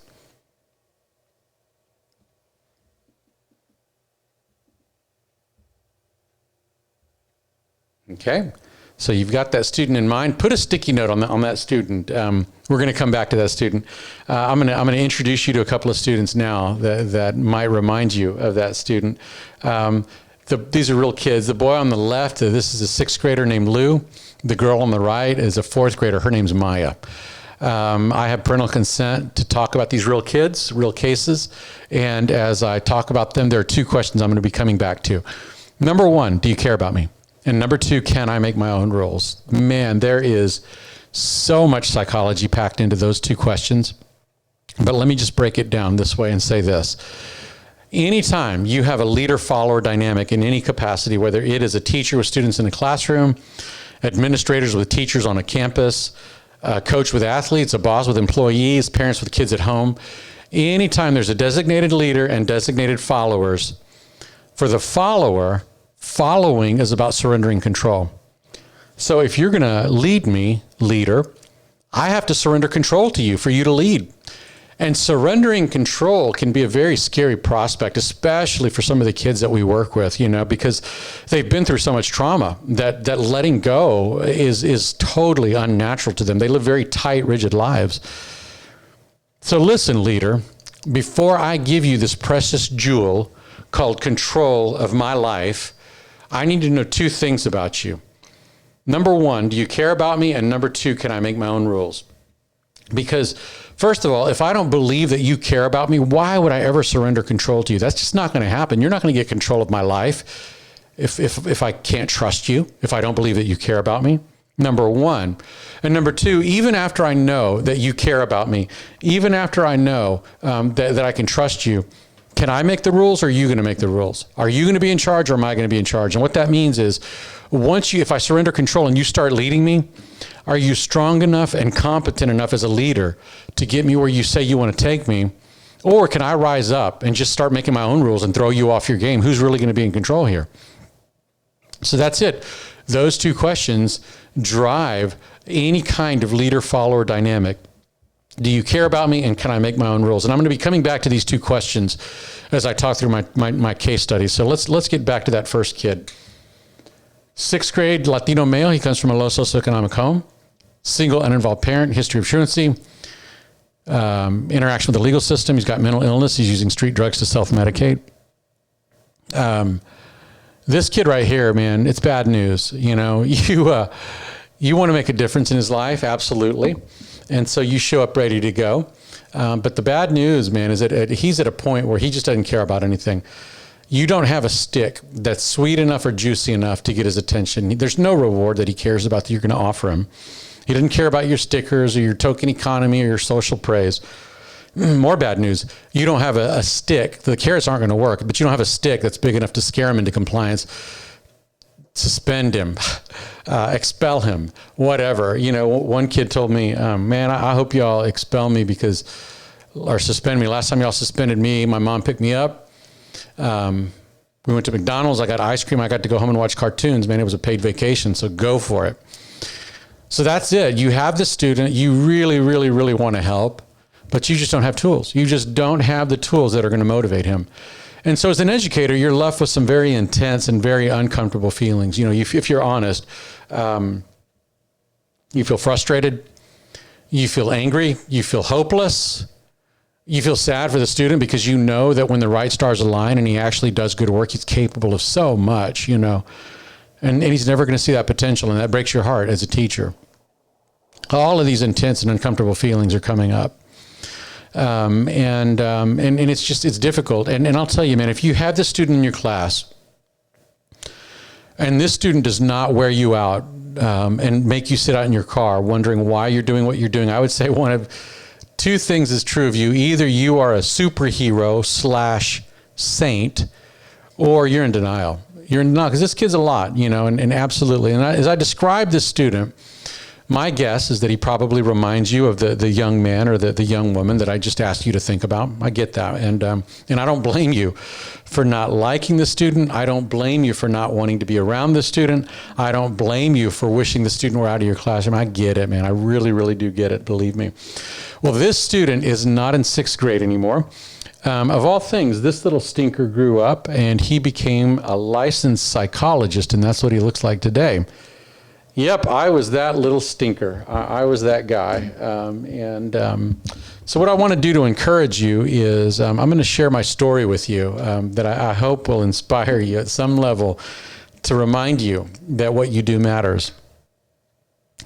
Okay. So you've got that student in mind. Put a sticky note on that student. We're going to come back to that student. I'm going to introduce you to a couple of students now that might remind you of that student. These are real kids. The boy on the left, this is a 6th grader named Lou. The girl on the right is a 4th grader. Her name's Maya. I have parental consent to talk about these real kids, real cases. And as I talk about them, there are 2 questions I'm going to be coming back to. Number 1, do you care about me? And number 2, can I make my own rules? Man, there is so much psychology packed into those 2 questions. But let me just break it down this way and say this. Anytime you have a leader-follower dynamic in any capacity, whether it is a teacher with students in a classroom, administrators with teachers on a campus, a coach with athletes, a boss with employees, parents with kids at home, anytime there's a designated leader and designated followers, for the follower, following is about surrendering control. So if you're going to lead me, leader, I have to surrender control to you for you to lead. And surrendering control can be a very scary prospect, especially for some of the kids that we work with, because they've been through so much trauma that letting go is totally unnatural to them. They live very tight, rigid lives. So listen, leader, before I give you this precious jewel called control of my life, I need to know 2 things about you. Number 1, do you care about me? And number 2, can I make my own rules? Because first of all, if I don't believe that you care about me, why would I ever surrender control to you? That's just not going to happen. You're not going to get control of my life if I can't trust you, if I don't believe that you care about me. Number 1. And number 2, even after I know that you care about me, even after I know that I can trust you, can I make the rules or are you going to make the rules? Are you going to be in charge or am I going to be in charge? And what that means is if I surrender control and you start leading me, are you strong enough and competent enough as a leader to get me where you say you want to take me? Or can I rise up and just start making my own rules and throw you off your game? Who's really going to be in control here? So that's it. Those two questions drive any kind of leader-follower dynamic. Do you care about me, and can I make my own rules? And I'm going to be coming back to these two questions as I talk through my case study. So let's get back to that first kid. 6th grade, Latino male. He comes from a low socioeconomic home. Single, uninvolved parent. History of truancy. Interaction with the legal system. He's got mental illness. He's using street drugs to self-medicate. This kid right here, man, it's bad news. You know, you want to make a difference in his life, absolutely. And so you show up ready to go. But the bad news, man, is that he's at a point where he just doesn't care about anything. You don't have a stick that's sweet enough or juicy enough to get his attention. There's no reward that he cares about that you're going to offer him. He doesn't care about your stickers or your token economy or your social praise. More bad news. You don't have a stick. The carrots aren't going to work, but you don't have a stick that's big enough to scare him into compliance. Suspend him, expel him, whatever. You know, one kid told me, man, I hope y'all expel me or suspend me. Last time y'all suspended me, my mom picked me up. We went to McDonald's. I got ice cream. I got to go home and watch cartoons. Man, it was a paid vacation, so go for it. So that's it. You have the student. You really, really, really want to help, but you just don't have tools. You just don't have the tools that are going to motivate him. And so as an educator, you're left with some very intense and very uncomfortable feelings. You know, if you're honest, you feel frustrated, you feel angry, you feel hopeless, you feel sad for the student because you know that when the right stars align and he actually does good work, he's capable of so much, you know, and he's never going to see that potential, and that breaks your heart as a teacher. All of these intense and uncomfortable feelings are coming up. And it's difficult. And I'll tell you, man, if you have this student in your class and this student does not wear you out, and make you sit out in your car wondering why you're doing what you're doing, I would say one of two things is true of you. Either you are a superhero / saint, or you're in denial. You're in denial because this kid's a lot, you know, and absolutely. And as I describe this student, my guess is that he probably reminds you of the young man or the young woman that I just asked you to think about. I get that. And I don't blame you for not liking the student. I don't blame you for not wanting to be around the student. I don't blame you for wishing the student were out of your classroom. I get it, man. I really, really do get it. Believe me. Well, this student is not in 6th grade anymore. Of all things, this little stinker grew up and he became a licensed psychologist, and that's what he looks like today. Yep, I was that little stinker. I was that guy. So what I want to do to encourage you is I'm going to share my story with you that I hope will inspire you at some level to remind you that what you do matters.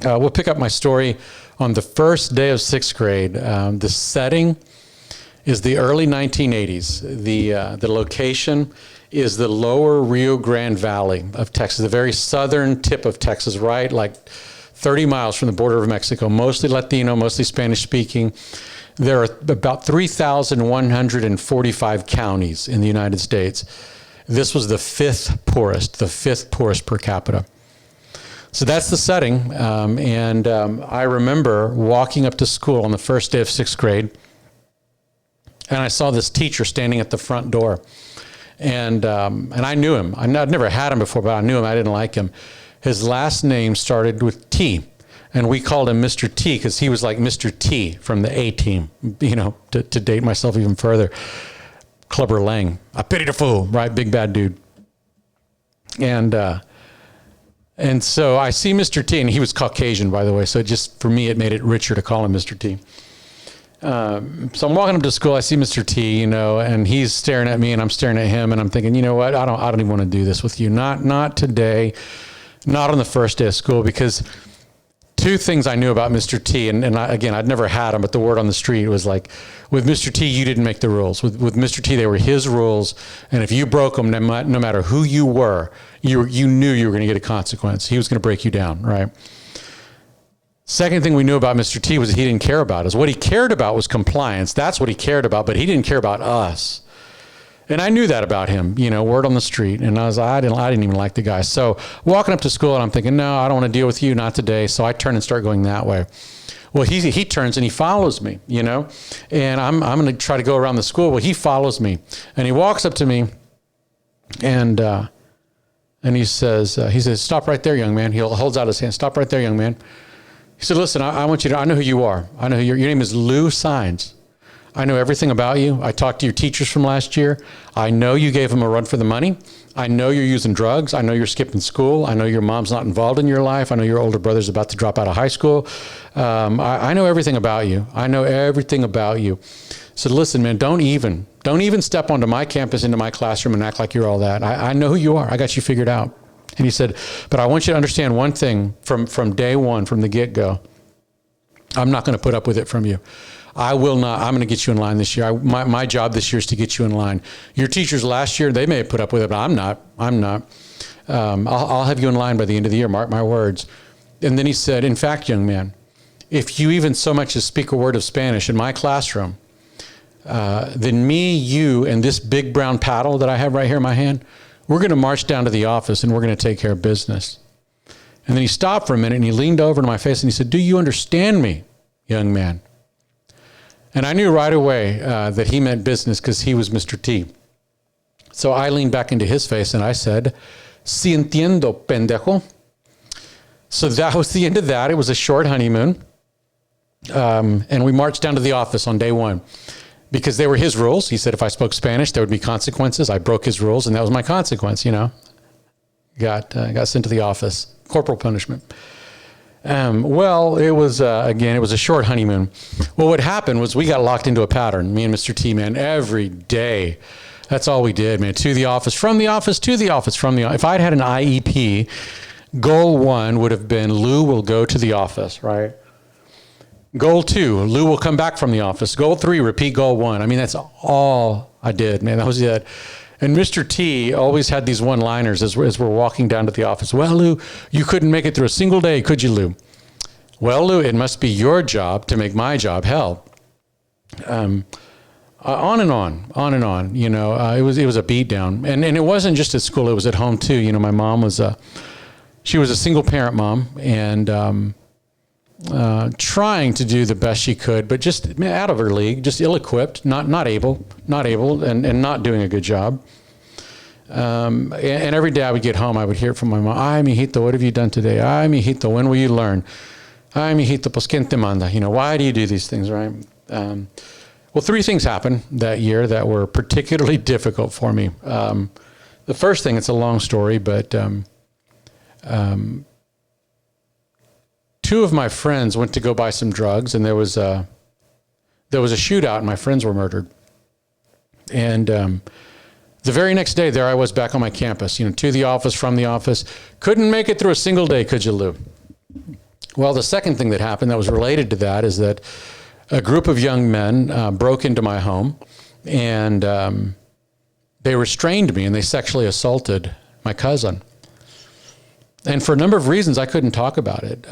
We'll pick up my story on the first day of 6th grade. The setting is the early 1980s. The location is the lower Rio Grande Valley of Texas, the very southern tip of Texas, right? Like 30 miles from the border of Mexico, mostly Latino, mostly Spanish speaking. There are about 3,145 counties in the United States. This was the fifth poorest per capita. So that's the setting. I remember walking up to school on the first day of 6th grade, and I saw this teacher standing at the front door. And I knew him. I'd never had him before, but I knew him. I didn't like him. His last name started with T, and we called him Mr. T because he was like Mr. T from the A-Team, you know, to date myself even further. Clubber Lang, I pity the fool, right? Big bad dude. And so I see Mr. T, and he was Caucasian, by the way, so just for me, it made it richer to call him Mr. T. So I'm walking up to school. I see Mr. T, you know, and he's staring at me and I'm staring at him, and I'm thinking, you know what? I don't even want to do this with you. Not today, not on the first day of school, because two things I knew about Mr. T, and I'd never had him, but the word on the street was like, with Mr. T, you didn't make the rules. With Mr. T, they were his rules, and if you broke them, no matter who you were, you knew you were going to get a consequence. He was going to break you down, right? Second thing we knew about Mr. T was that he didn't care about us. What he cared about was compliance. That's what he cared about, but he didn't care about us. And I knew that about him, you know, word on the street. And I didn't even like the guy. So walking up to school, and I'm thinking, no, I don't want to deal with you, not today. So I turn and start going that way. Well, he turns and he follows me, you know, and I'm going to try to go around the school. Well, he follows me, and he walks up to me, and And he says, stop right there, young man. He holds out his hand. Stop right there, young man. He said, listen, I want you to, I know who you are. I know who your name is Lou Sines. I know everything about you. I talked to your teachers from last year. I know you gave them a run for the money. I know you're using drugs. I know you're skipping school. I know your mom's not involved in your life. I know your older brother's about to drop out of high school. I know everything about you. I know everything about you. So listen, man, don't even step onto my campus, into my classroom and act like you're all that. I know who you are. I got you figured out. And he said, but I want you to understand one thing from day one, from the get-go. I'm not going to put up with it from you. I will not. I'm going to get you in line this year. My job this year is to get you in line. Your teachers last year, they may have put up with it, but I'm not. I'll have you in line by the end of the year. Mark my words. And then he said, in fact, young man, if you even so much as speak a word of Spanish in my classroom, then me, you, and this big brown paddle that I have right here in my hand, we're going to march down to the office and we're going to take care of business. And then he stopped for a minute and he leaned over to my face and he said, do you understand me, young man? And I knew right away that he meant business because he was Mr. T. So I leaned back into his face and I said, "Sí entiendo, pendejo." So that was the end of that. It was a short honeymoon. And we marched down to the office on day one because they were his rules. He said if I spoke Spanish, there would be consequences. I broke his rules and that was my consequence, you know. Got sent to the office. Corporal punishment. Well, it was, again, it was a short honeymoon. Well, what happened was we got locked into a pattern, me and Mr. T, man, every day. That's all we did, man. To the office, from the office, to the office, from the office. If I'd had an IEP, goal 1 would have been Lou will go to the office, right? Goal 2, Lou will come back from the office. Goal 3, repeat goal 1. I mean, that's all I did, man. That was it. And Mr. T always had these one-liners as we're walking down to the office. Well, Lou, you couldn't make it through a single day, could you, Lou? Well, Lou, it must be your job to make my job hell. On and on. You know, it was a beat down. And it wasn't just at school, it was at home too. You know, my mom was she was a single parent mom and trying to do the best she could, but just out of her league, just ill-equipped, not able, and not doing a good job. And every day I would get home, I would hear from my mom, "Ay, mijito, what have you done today? Ay, mijito, when will you learn? Ay, mijito, pues quién te manda? You know, why do you do these things, right?" Well, 3 things happened that year that were particularly difficult for me. The first thing, it's a long story, but 2 of my friends went to go buy some drugs, and there was a shootout, and my friends were murdered. And the very next day, there I was back on my campus, you know, to the office, from the office. Couldn't make it through a single day, could you, Lou? Well, the second thing that happened that was related to that is that a group of young men broke into my home, and they restrained me, and they sexually assaulted my cousin. And for a number of reasons, I couldn't talk about it.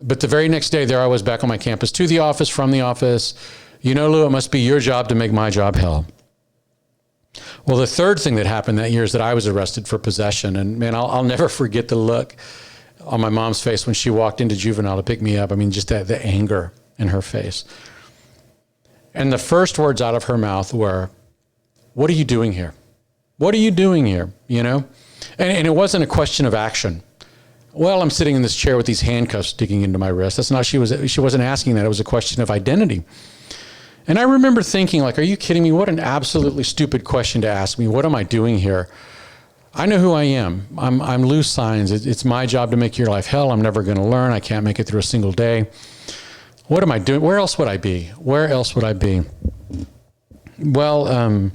But the very next day, there I was back on my campus, to the office, from the office. You know, Lou, it must be your job to make my job hell. Well, the third thing that happened that year is that I was arrested for possession. And man, I'll never forget the look on my mom's face when she walked into juvenile to pick me up. I mean, just the anger in her face. And the first words out of her mouth were, "What are you doing here? What are you doing here?" You know? And it wasn't a question of action. Well, I'm sitting in this chair with these handcuffs digging into my wrist. That's not, she wasn't asking that. It was a question of identity. And I remember thinking, like, are you kidding me? What an absolutely stupid question to ask me. What am I doing here? I know who I am. I'm Lou Sines. It's my job to make your life hell. I'm never going to learn. I can't make it through a single day. What am I doing? Where else would I be? Where else would I be? Well,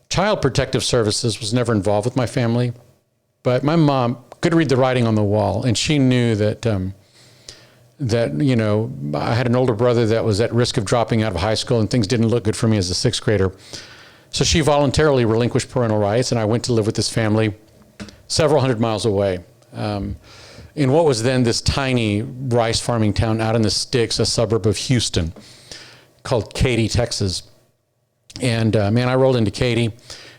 Child Protective Services was never involved with my family, but my mom could read the writing on the wall, and she knew that, you know, I had an older brother that was at risk of dropping out of high school, and things didn't look good for me as a 6th grader. So she voluntarily relinquished parental rights, and I went to live with this family several hundred miles away in what was then this tiny rice farming town out in the sticks, a suburb of Houston, called Katy, Texas. And man, I rolled into Katy,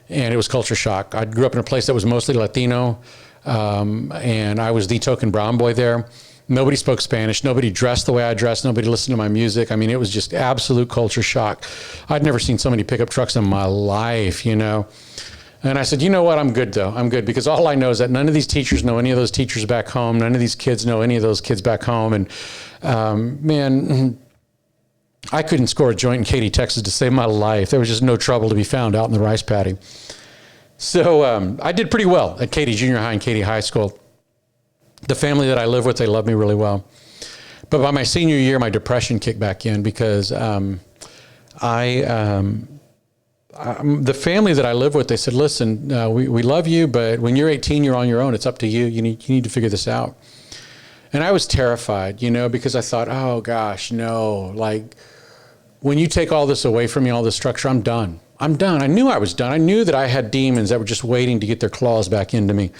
and it was culture shock. I grew up in a place that was mostly Latino, and I was the token brown boy there. Nobody spoke Spanish. Nobody dressed the way I dressed. Nobody listened to my music. I mean, it was just absolute culture shock. I'd never seen so many pickup trucks in my life, you know. And I said, you know what? I'm good though. I'm good, because all I know is that none of these teachers know any of those teachers back home. None of these kids know any of those kids back home. And man, I couldn't score a joint in Katy, Texas to save my life. There was just no trouble to be found out in the rice paddy. So I did pretty well at Katy Junior High and Katy High School. The family that I live with, they love me really well. But by my senior year, my depression kicked back in, because the family that I live with, they said, listen, we love you, but when you're 18, you're on your own. It's up to you. You need to figure this out. And I was terrified, because I thought, oh gosh, no, like when you take all this away from me, all this structure, I'm done. I'm done. I knew I was done. I knew that I had demons that were just waiting to get their claws back into me.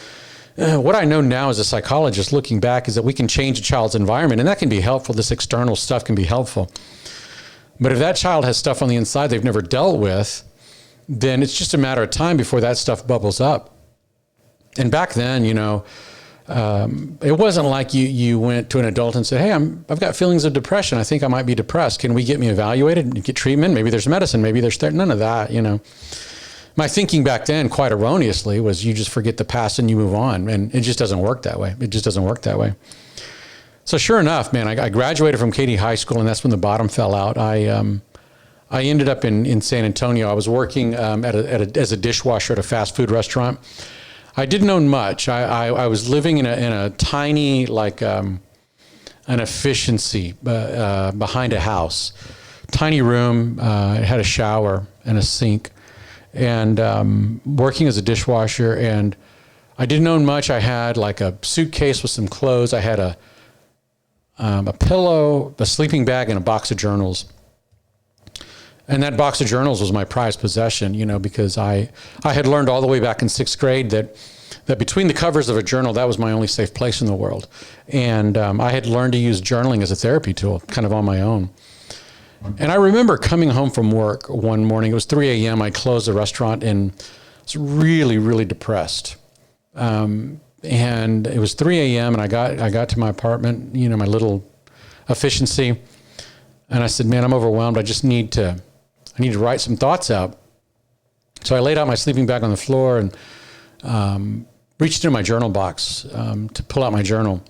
What I know now as a psychologist looking back is that we can change a child's environment, and that can be helpful. This external stuff can be helpful. But if that child has stuff on the inside they've never dealt with, then it's just a matter of time before that stuff bubbles up. And back then, it wasn't like you went to an adult and said, hey, I've got feelings of depression. I think I might be depressed. Can we get me evaluated and get treatment? Maybe there's medicine. Maybe there's none of that, My thinking back then, quite erroneously, was you just forget the past and you move on. And it just doesn't work that way. It just doesn't work that way. So sure enough, man, I graduated from Katy High School, and that's when the bottom fell out. I ended up in San Antonio. I was working as a dishwasher at a fast food restaurant. I didn't own much. I was living in a tiny, like an efficiency behind a house. Tiny room. It had a shower and a sink. And working as a dishwasher, and I didn't own much. I had like a suitcase with some clothes. I had a pillow, a sleeping bag, and a box of journals. And that box of journals was my prized possession, because I had learned all the way back in 6th grade that between the covers of a journal, that was my only safe place in the world. And I had learned to use journaling as a therapy tool, kind of on my own. And I remember coming home from work one morning. It was 3 a.m. I closed the restaurant and was really, really depressed. And it was 3 a.m. and I got to my apartment, my little efficiency. And I said, man, I'm overwhelmed. I need to write some thoughts out. So I laid out my sleeping bag on the floor and reached into my journal box to pull out my journal.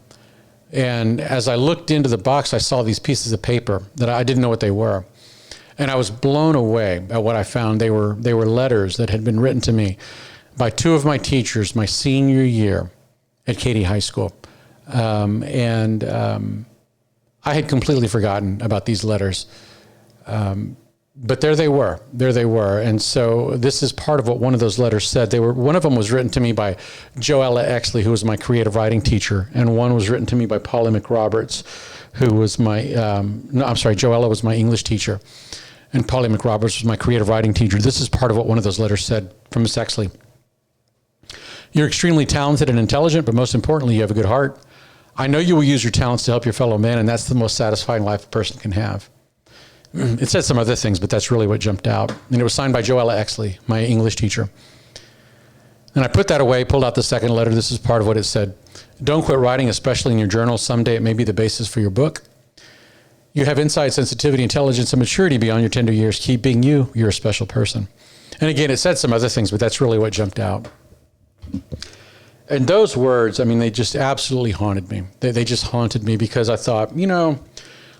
And as I looked into the box, I saw these pieces of paper that I didn't know what they were. And I was blown away at what I found. They were letters that had been written to me by 2 of my teachers my senior year at Katy High School. I had completely forgotten about these letters. But there they were. And so this is part of what one of those letters said. One of them was written to me by Joella Exley, who was my creative writing teacher, and one was written to me by Polly McRoberts, who was Joella was my English teacher, and Polly McRoberts was my creative writing teacher. This is part of what one of those letters said from Miss Exley. You're extremely talented and intelligent, but most importantly, you have a good heart. I know you will use your talents to help your fellow men, and that's the most satisfying life a person can have. It said some other things, but that's really what jumped out. And it was signed by Joella Exley, my English teacher. And I put that away, pulled out the second letter. This is part of what it said. Don't quit writing, especially in your journal. Someday it may be the basis for your book. You have insight, sensitivity, intelligence, and maturity beyond your tender years. Keep being you. You're a special person. And again, it said some other things, but that's really what jumped out. And those words, they just absolutely haunted me. They just haunted me because I thought,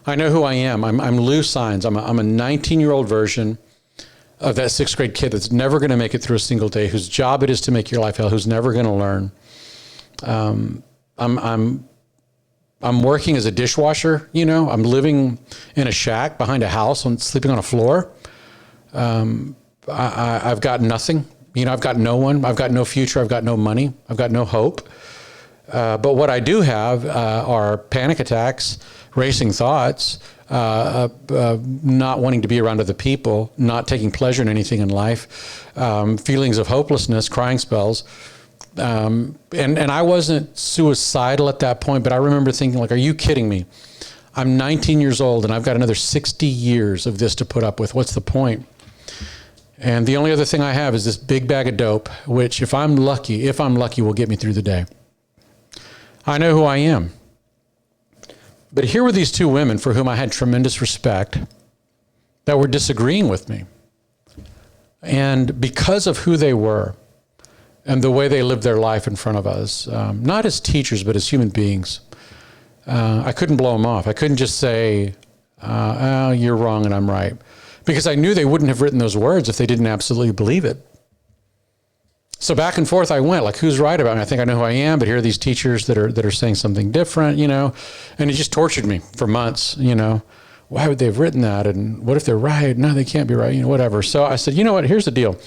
I know who I am. I'm Lou Sines. I'm a 19-year-old version of that 6th grade kid that's never going to make it through a single day, whose job it is to make your life hell, who's never going to learn. I'm working as a dishwasher. I'm living in a shack behind a house, sleeping on a floor. I've got nothing. I've got no one. I've got no future. I've got no money. I've got no hope. But what I do have are panic attacks, racing thoughts, not wanting to be around other people, not taking pleasure in anything in life, feelings of hopelessness, crying spells. And I wasn't suicidal at that point, but I remember thinking, are you kidding me? I'm 19 years old and I've got another 60 years of this to put up with. What's the point? And the only other thing I have is this big bag of dope, which if I'm lucky, will get me through the day. I know who I am. But here were these 2 women for whom I had tremendous respect that were disagreeing with me. And because of who they were, and the way they lived their life in front of us, not as teachers, but as human beings. I couldn't blow them off. I couldn't just say, oh, you're wrong and I'm right. Because I knew they wouldn't have written those words if they didn't absolutely believe it. So back and forth I went, like, who's right about me? I think I know who I am, but here are these teachers that are saying something different, you know, and it just tortured me for months, you know. Why would they have written that? And what if they're right? No, they can't be right, you know, whatever. So I said, you know what, here's the deal.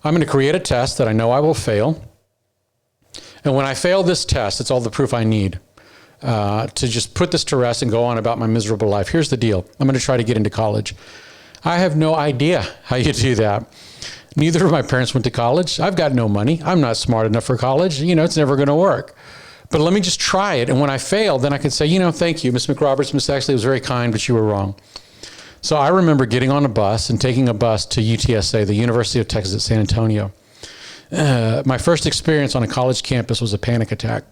I'm going to create a test that I know I will fail. And when I fail this test, it's all the proof I need to just put this to rest and go on about my miserable life. Here's the deal. I'm going to try to get into college. I have no idea how you do that. Neither of my parents went to college. I've got no money. I'm not smart enough for college. You know, it's never going to work. But let me just try it. And when I fail, then I can say, you know, thank you, Miss McRoberts, Miss Exley was very kind, but you were wrong. So I remember getting on a bus and taking a bus to UTSA, the University of Texas at San Antonio. My first experience on a college campus was a panic attack.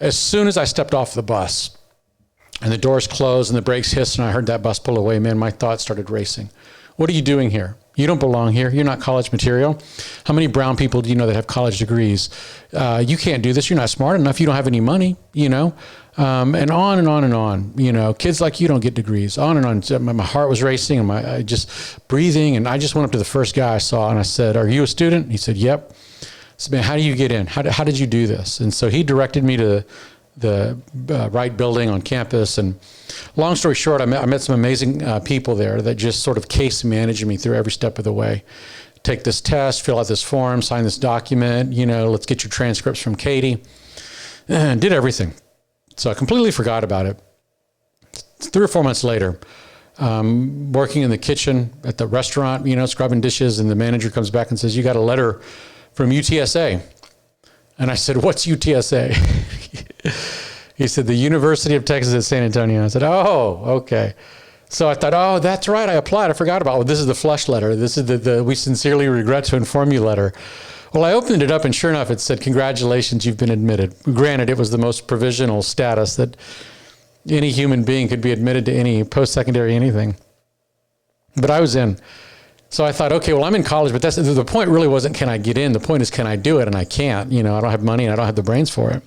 As soon as I stepped off the bus and the doors closed and the brakes hissed and I heard that bus pull away, man, my thoughts started racing. What are you doing here? You don't belong here. You're not college material. How many brown people do you know that have college degrees? You can't do this. You're not smart enough. You don't have any money, you know, and on and on and on. You know, kids like you don't get degrees. On and on. My heart was racing and I just breathing. And I just went up to the first guy I saw and I said, "Are you a student?" He said, "Yep." I said, "Man, how do you get in? How did you do this?" And so he directed me to the right building on campus. And long story short, I met some amazing people there that just sort of case managed me through every step of the way. Take this test, fill out this form, sign this document, you know, let's get your transcripts from Katie, and did everything. So I completely forgot about it. 3 or 4 months later, working in the kitchen at the restaurant, you know, scrubbing dishes, and the manager comes back and says, "You got a letter from UTSA." And I said, "What's UTSA?" He said, "The University of Texas at San Antonio." I said, "Oh, okay." So I thought, oh, that's right. I applied. I forgot about it. Well, this is the flush letter. This is the "we sincerely regret to inform you" letter. Well, I opened it up and sure enough, it said, "Congratulations, you've been admitted." Granted, it was the most provisional status that any human being could be admitted to any post-secondary anything. But I was in. So I thought, okay, well, I'm in college, but that's the point really wasn't can I get in? The point is, can I do it? And I can't. You know, I don't have money and I don't have the brains for it.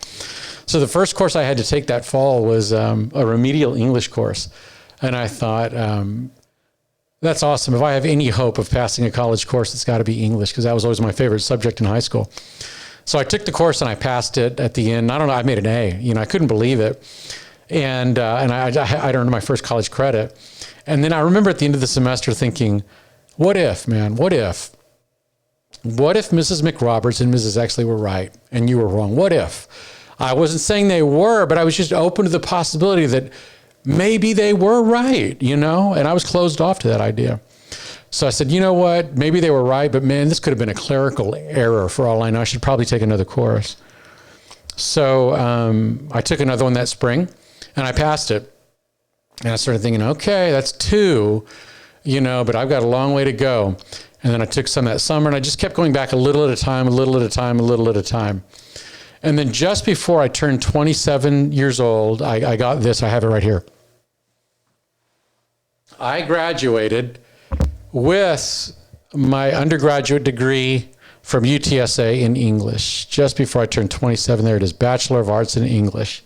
So the first course I had to take that fall was a remedial English course. And I thought, that's awesome. If I have any hope of passing a college course, it's got to be English, because that was always my favorite subject in high school. So I took the course and I passed it at the end. I don't know, I made an A. You know, I couldn't believe it. And I earned my first college credit. And then I remember at the end of the semester thinking, what if, man, what if Mrs. McRoberts and Mrs. Exley were right and you were wrong? What if? I wasn't saying they were, but I was just open to the possibility that maybe they were right, you know? And I was closed off to that idea. So I said, you know what? Maybe they were right, but man, this could have been a clerical error for all I know. I should probably take another course. So I took another one that spring and I passed it. And I started thinking, okay, that's 2, you know, but I've got a long way to go. And then I took some that summer and I just kept going back a little at a time, a little at a time, a little at a time. And then just before I turned 27 years old, I got this. I have it right here. I graduated with my undergraduate degree from UTSA in English. Just before I turned 27, there it is, Bachelor of Arts in English.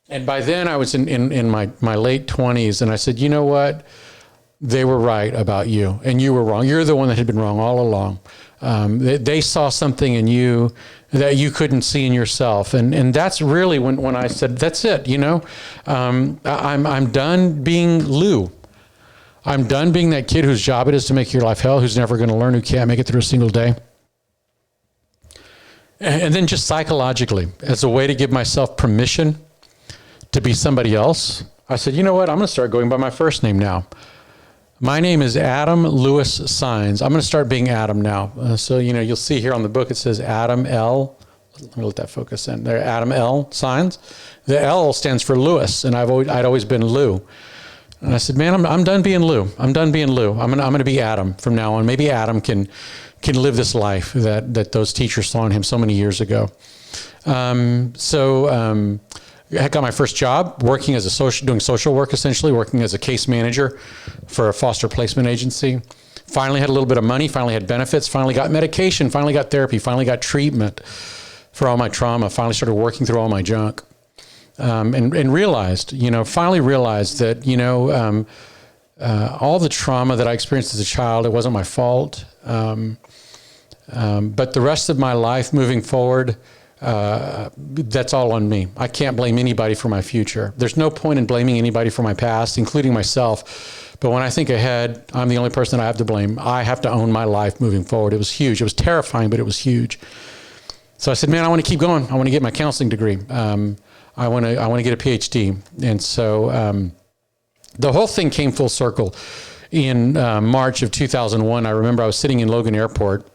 And by then I was in my late 20s, and I said, you know what? They were right about you, and you were wrong. You're the one that had been wrong all along. They saw something in you that you couldn't see in yourself. And that's really when I said, that's it, you know? I'm done being Lou. I'm done being that kid whose job it is to make your life hell, who's never going to learn, who can't make it through a single day. And then just psychologically, as a way to give myself permission to be somebody else, I said, you know what? I'm going to start going by my first name now. My name is Adam Lewis Sines. I'm going to start being Adam now. So, you know, you'll see here on the book, it says Adam L. Let me let that focus in there. Adam L. Sines. The L stands for Lewis, and I'd always been Lou. And I said, man, I'm done being Lou. I'm done being Lou. I'm going to be Adam from now on. Maybe Adam can live this life that those teachers saw in him so many years ago. I got my first job working as doing social work, essentially working as a case manager for a foster placement agency. Finally had a little bit of money, finally had benefits, finally got medication, finally got therapy, finally got treatment for all my trauma, finally started working through all my junk. And realized, finally realized that, all the trauma that I experienced as a child, it wasn't my fault. But the rest of my life moving forward, that's all on me. I can't blame anybody for my future. There's no point in blaming anybody for my past, including myself. But when I think ahead, I'm the only person that I have to blame. I have to own my life moving forward. It was huge. It was terrifying, but it was huge. So I said, man, I want to keep going. I want to get my counseling degree. I want to get a PhD. And so the whole thing came full circle in March of 2001. I remember I was sitting in Logan Airport.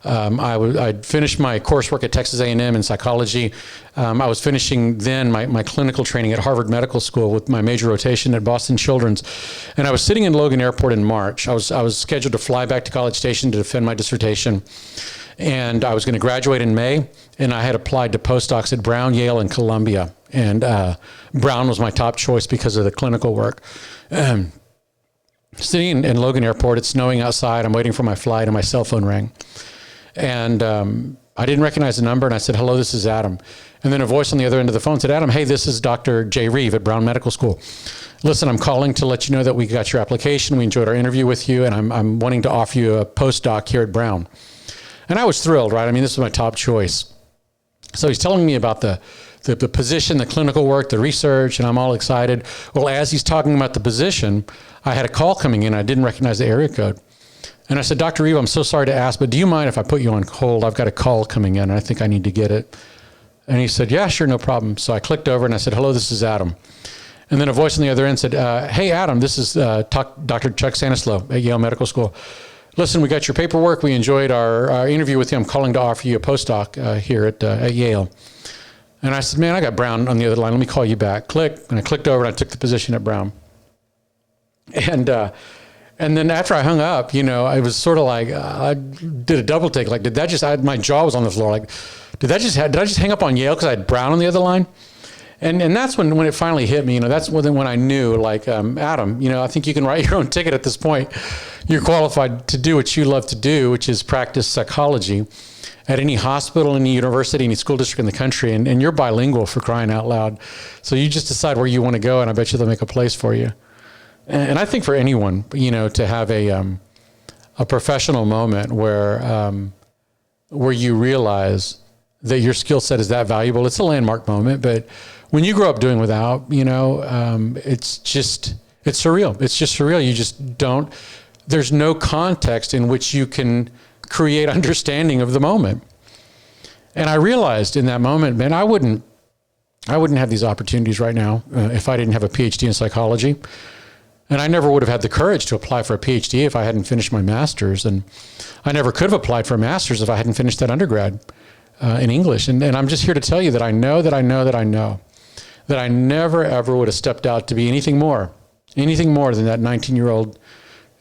I'd finished my coursework at Texas A&M in psychology. I was finishing then my clinical training at Harvard Medical School with my major rotation at Boston Children's. And I was sitting in Logan Airport in March. I was scheduled to fly back to College Station to defend my dissertation. And I was going to graduate in May. And I had applied to postdocs at Brown, Yale, and Columbia. And Brown was my top choice because of the clinical work. Sitting in Logan Airport, it's snowing outside. I'm waiting for my flight, and my cell phone rang. And I didn't recognize the number, and I said, hello, this is Adam. And then a voice on the other end of the phone said, Adam, hey, this is Dr. Jay Reeve at Brown Medical School. Listen, I'm calling to let you know that we got your application. We enjoyed our interview with you, and I'm wanting to offer you a postdoc here at Brown. And I was thrilled, right? I mean, this was my top choice. So he's telling me about the position, the clinical work, the research, and I'm all excited. Well, as he's talking about the position, I had a call coming in. I didn't recognize the area code. And I said, Dr. Reeve, I'm so sorry to ask, but do you mind if I put you on hold? I've got a call coming in, and I think I need to get it. And he said, yeah, sure, no problem. So I clicked over, and I said, hello, this is Adam. And then a voice on the other end said, hey, Adam, this is Dr. Chuck Sanislow at Yale Medical School. Listen, we got your paperwork. We enjoyed our interview with you. I'm calling to offer you a postdoc here at Yale. And I said, man, I got Brown on the other line. Let me call you back. Click. And I clicked over, and I took the position at Brown. And then after I hung up, I was sort of like, I did a double take. Like, my jaw was on the floor. Like, did I just hang up on Yale because I had Brown on the other line? And that's when it finally hit me. That's when I knew, like, Adam, I think you can write your own ticket at this point. You're qualified to do what you love to do, which is practice psychology at any hospital, any university, any school district in the country. And you're bilingual, for crying out loud. So you just decide where you want to go, and I bet you they'll make a place for you. And I think for anyone, to have a professional moment where you realize that your skill set is that valuable, it's a landmark moment. But when you grow up doing without, it's surreal. It's just surreal. You just don't. There's no context in which you can create understanding of the moment. And I realized in that moment, man, I wouldn't have these opportunities right now if I didn't have a PhD in psychology. And I never would have had the courage to apply for a PhD if I hadn't finished my master's. And I never could have applied for a master's if I hadn't finished that undergrad in English. And I'm just here to tell you that I know that I never, ever would have stepped out to be anything more than that 19-year-old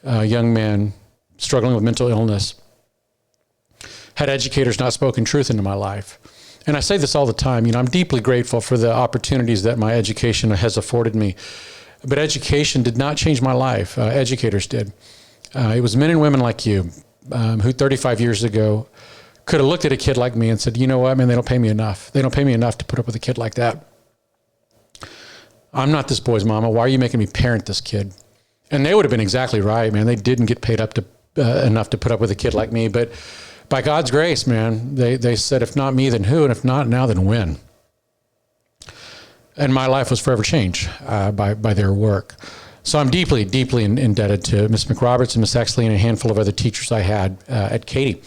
young man struggling with mental illness. Had educators not spoken truth into my life. And I say this all the time, I'm deeply grateful for the opportunities that my education has afforded me. But education did not change my life. Educators did. It was men and women like you who 35 years ago could have looked at a kid like me and said, you know what, man, they don't pay me enough. They don't pay me enough to put up with a kid like that. I'm not this boy's mama. Why are you making me parent this kid? And they would have been exactly right, man. They didn't get paid up to enough to put up with a kid like me. But by God's grace, man, they said, if not me, then who? And if not now, then when? And my life was forever changed by their work. So I'm deeply, deeply indebted to Miss McRoberts and Miss Exley and a handful of other teachers I had at Katy.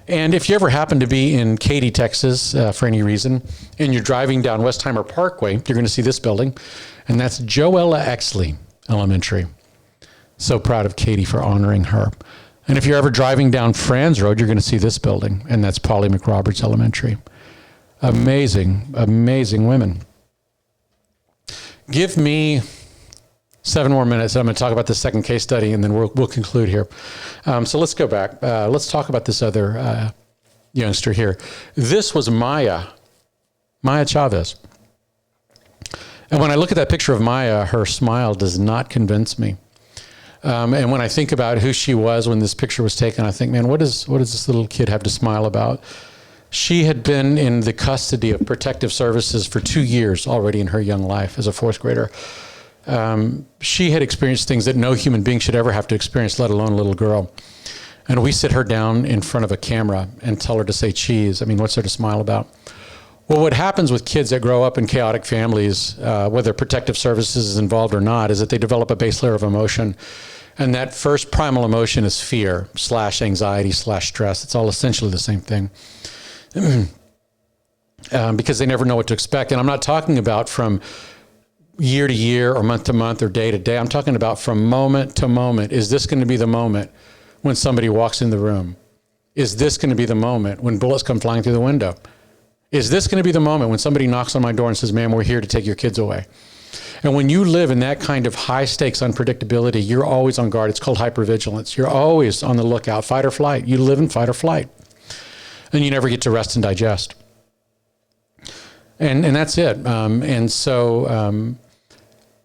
And if you ever happen to be in Katy, Texas, for any reason, and you're driving down Westheimer Parkway, you're going to see this building, and that's Joella Exley Elementary. So proud of Katy for honoring her. And if you're ever driving down Franz Road, you're going to see this building, and that's Polly McRoberts Elementary. Amazing, amazing women. Give me 7 more minutes. I'm going to talk about the second case study, and then we'll conclude here. So let's go back. Let's talk about this other youngster here. This was Maya Chavez. And when I look at that picture of Maya, her smile does not convince me. And when I think about who she was when this picture was taken, I think, man, what does this little kid have to smile about? She had been in the custody of protective services for 2 years already in her young life as a fourth grader. She had experienced things that no human being should ever have to experience, let alone a little girl. And we sit her down in front of a camera and tell her to say cheese. I mean, what's there to smile about? Well, what happens with kids that grow up in chaotic families, whether protective services is involved or not, is that they develop a base layer of emotion. And that first primal emotion is fear / anxiety / stress. It's all essentially the same thing. Because they never know what to expect. And I'm not talking about from year to year or month to month or day to day. I'm talking about from moment to moment. Is this going to be the moment when somebody walks in the room? Is this going to be the moment when bullets come flying through the window? Is this going to be the moment when somebody knocks on my door and says, ma'am, we're here to take your kids away? And when you live in that kind of high stakes unpredictability, you're always on guard. It's called hypervigilance. You're always on the lookout, fight or flight. You live in fight or flight. And you never get to rest and digest. And that's it. And so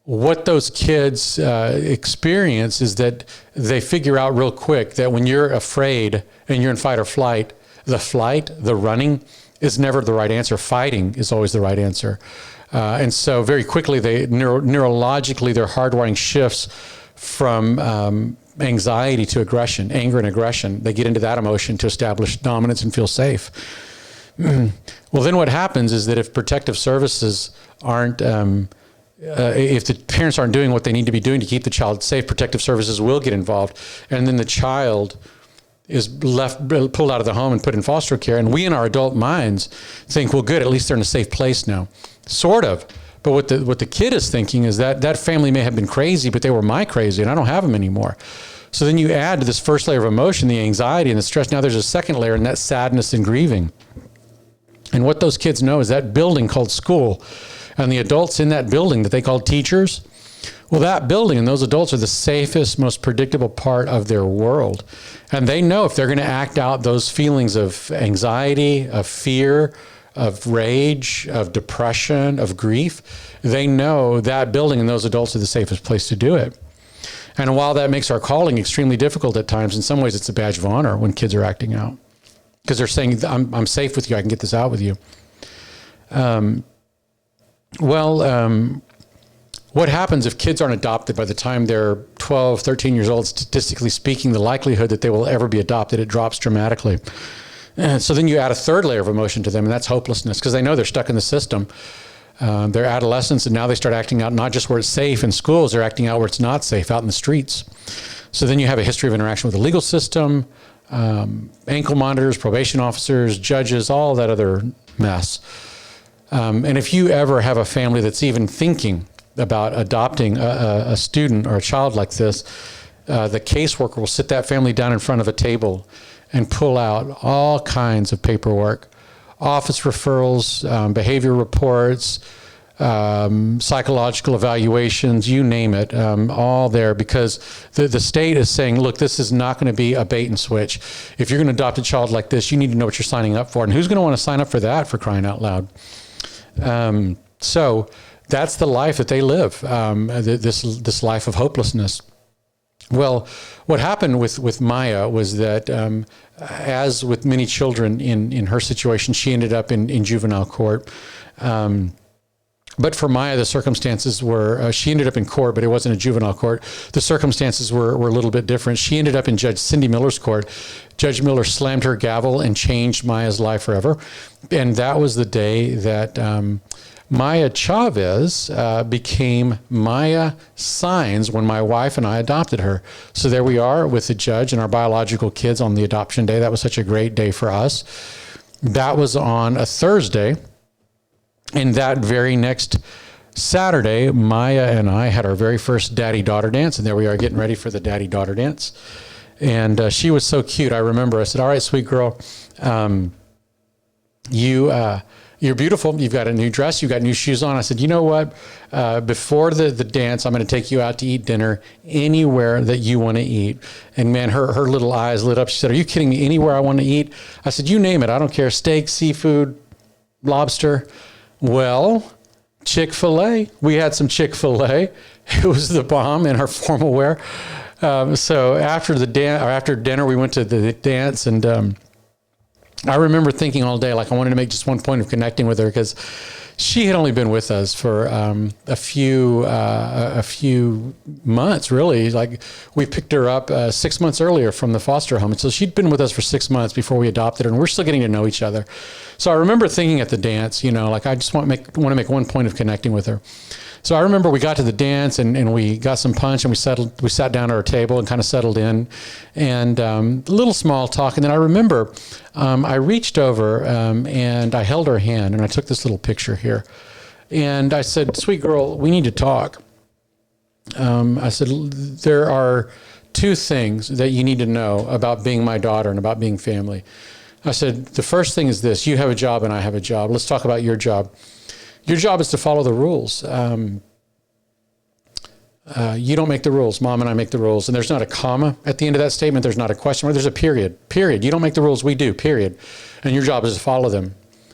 what those kids experience is that they figure out real quick that when you're afraid and you're in fight or flight, the running, is never the right answer. Fighting is always the right answer. And so very quickly, neurologically, their hardwiring shifts from anxiety to aggression, anger and aggression. They get into that emotion to establish dominance and feel safe. Well, then what happens is that if protective services aren't, if the parents aren't doing what they need to be doing to keep the child safe, protective services will get involved. And then the child is pulled out of the home and put in foster care. And we in our adult minds think, well, good, at least they're in a safe place now. Sort of. But what the kid is thinking is that family may have been crazy, but they were my crazy and I don't have them anymore. So then you add to this first layer of emotion, the anxiety and the stress. Now there's a second layer, and that's sadness and grieving. And what those kids know is that building called school and the adults in that building that they call teachers, well, that building and those adults are the safest, most predictable part of their world. And they know if they're going to act out those feelings of anxiety, of fear, of rage, of depression, of grief, they know that building and those adults are the safest place to do it. And while that makes our calling extremely difficult at times, in some ways it's a badge of honor when kids are acting out. Because they're saying, I'm safe with you, I can get this out with you. What happens if kids aren't adopted by the time they're 12, 13 years old? Statistically speaking, the likelihood that they will ever be adopted, it drops dramatically. And so then you add a third layer of emotion to them, and that's hopelessness, because they know they're stuck in the system. They're adolescents, and now they start acting out not just where it's safe in schools, they're acting out where it's not safe, out in the streets. So then you have a history of interaction with the legal system, ankle monitors, probation officers, judges, all that other mess. And if you ever have a family that's even thinking about adopting a student or a child like this, the caseworker will sit that family down in front of a table and pull out all kinds of paperwork, office referrals, behavior reports, psychological evaluations, you name it, all there, because the state is saying, look, this is not going to be a bait and switch. If you're going to adopt a child like this, you need to know what you're signing up for. And who's going to want to sign up for that, for crying out loud? So that's the life that they live, this life of hopelessness. Well, what happened with Maya was that, as with many children in her situation, she ended up in juvenile court. But for Maya, the circumstances were, she ended up in court, but it wasn't a juvenile court. The circumstances were a little bit different. She ended up in Judge Cindy Miller's court. Judge Miller slammed her gavel and changed Maya's life forever. And that was the day that Maya Chavez became Maya Signs when my wife and I adopted her. So there we are with the judge and our biological kids on the adoption day. That was such a great day for us. That was on a Thursday. And that very next Saturday, Maya and I had our very first daddy-daughter dance. And there we are getting ready for the daddy-daughter dance. And she was so cute. I remember I said, all right, sweet girl, you're beautiful. You've got a new dress. You've got new shoes on. I said, you know what? Before the dance, I'm going to take you out to eat dinner anywhere that you want to eat. And man, her little eyes lit up. She said, are you kidding me? Anywhere I want to eat? I said, you name it. I don't care. Steak, seafood, lobster. Well, Chick-fil-A. We had some Chick-fil-A. It was the bomb in her formal wear. So after dinner, we went to the dance, and I remember thinking all day, like I wanted to make just one point of connecting with her because she had only been with us for a few months, really. Like we picked her up 6 months earlier from the foster home, and so she'd been with us for 6 months before we adopted her, and we're still getting to know each other. So I remember thinking at the dance, like I just want to make one point of connecting with her. So I remember we got to the dance and we got some punch and we sat down at our table and kind of settled in, and a little small talk. And then I remember I reached over and I held her hand and I took this little picture here. And I said, "Sweet girl, we need to talk." I said, "There are two things that you need to know about being my daughter and about being family." I said, "The first thing is this: you have a job and I have a job. Let's talk about your job. Your job is to follow the rules. You don't make the rules. Mom and I make the rules." And there's not a comma at the end of that statement. There's not a question mark. There's a period. Period. You don't make the rules. We do. Period. And your job is to follow them.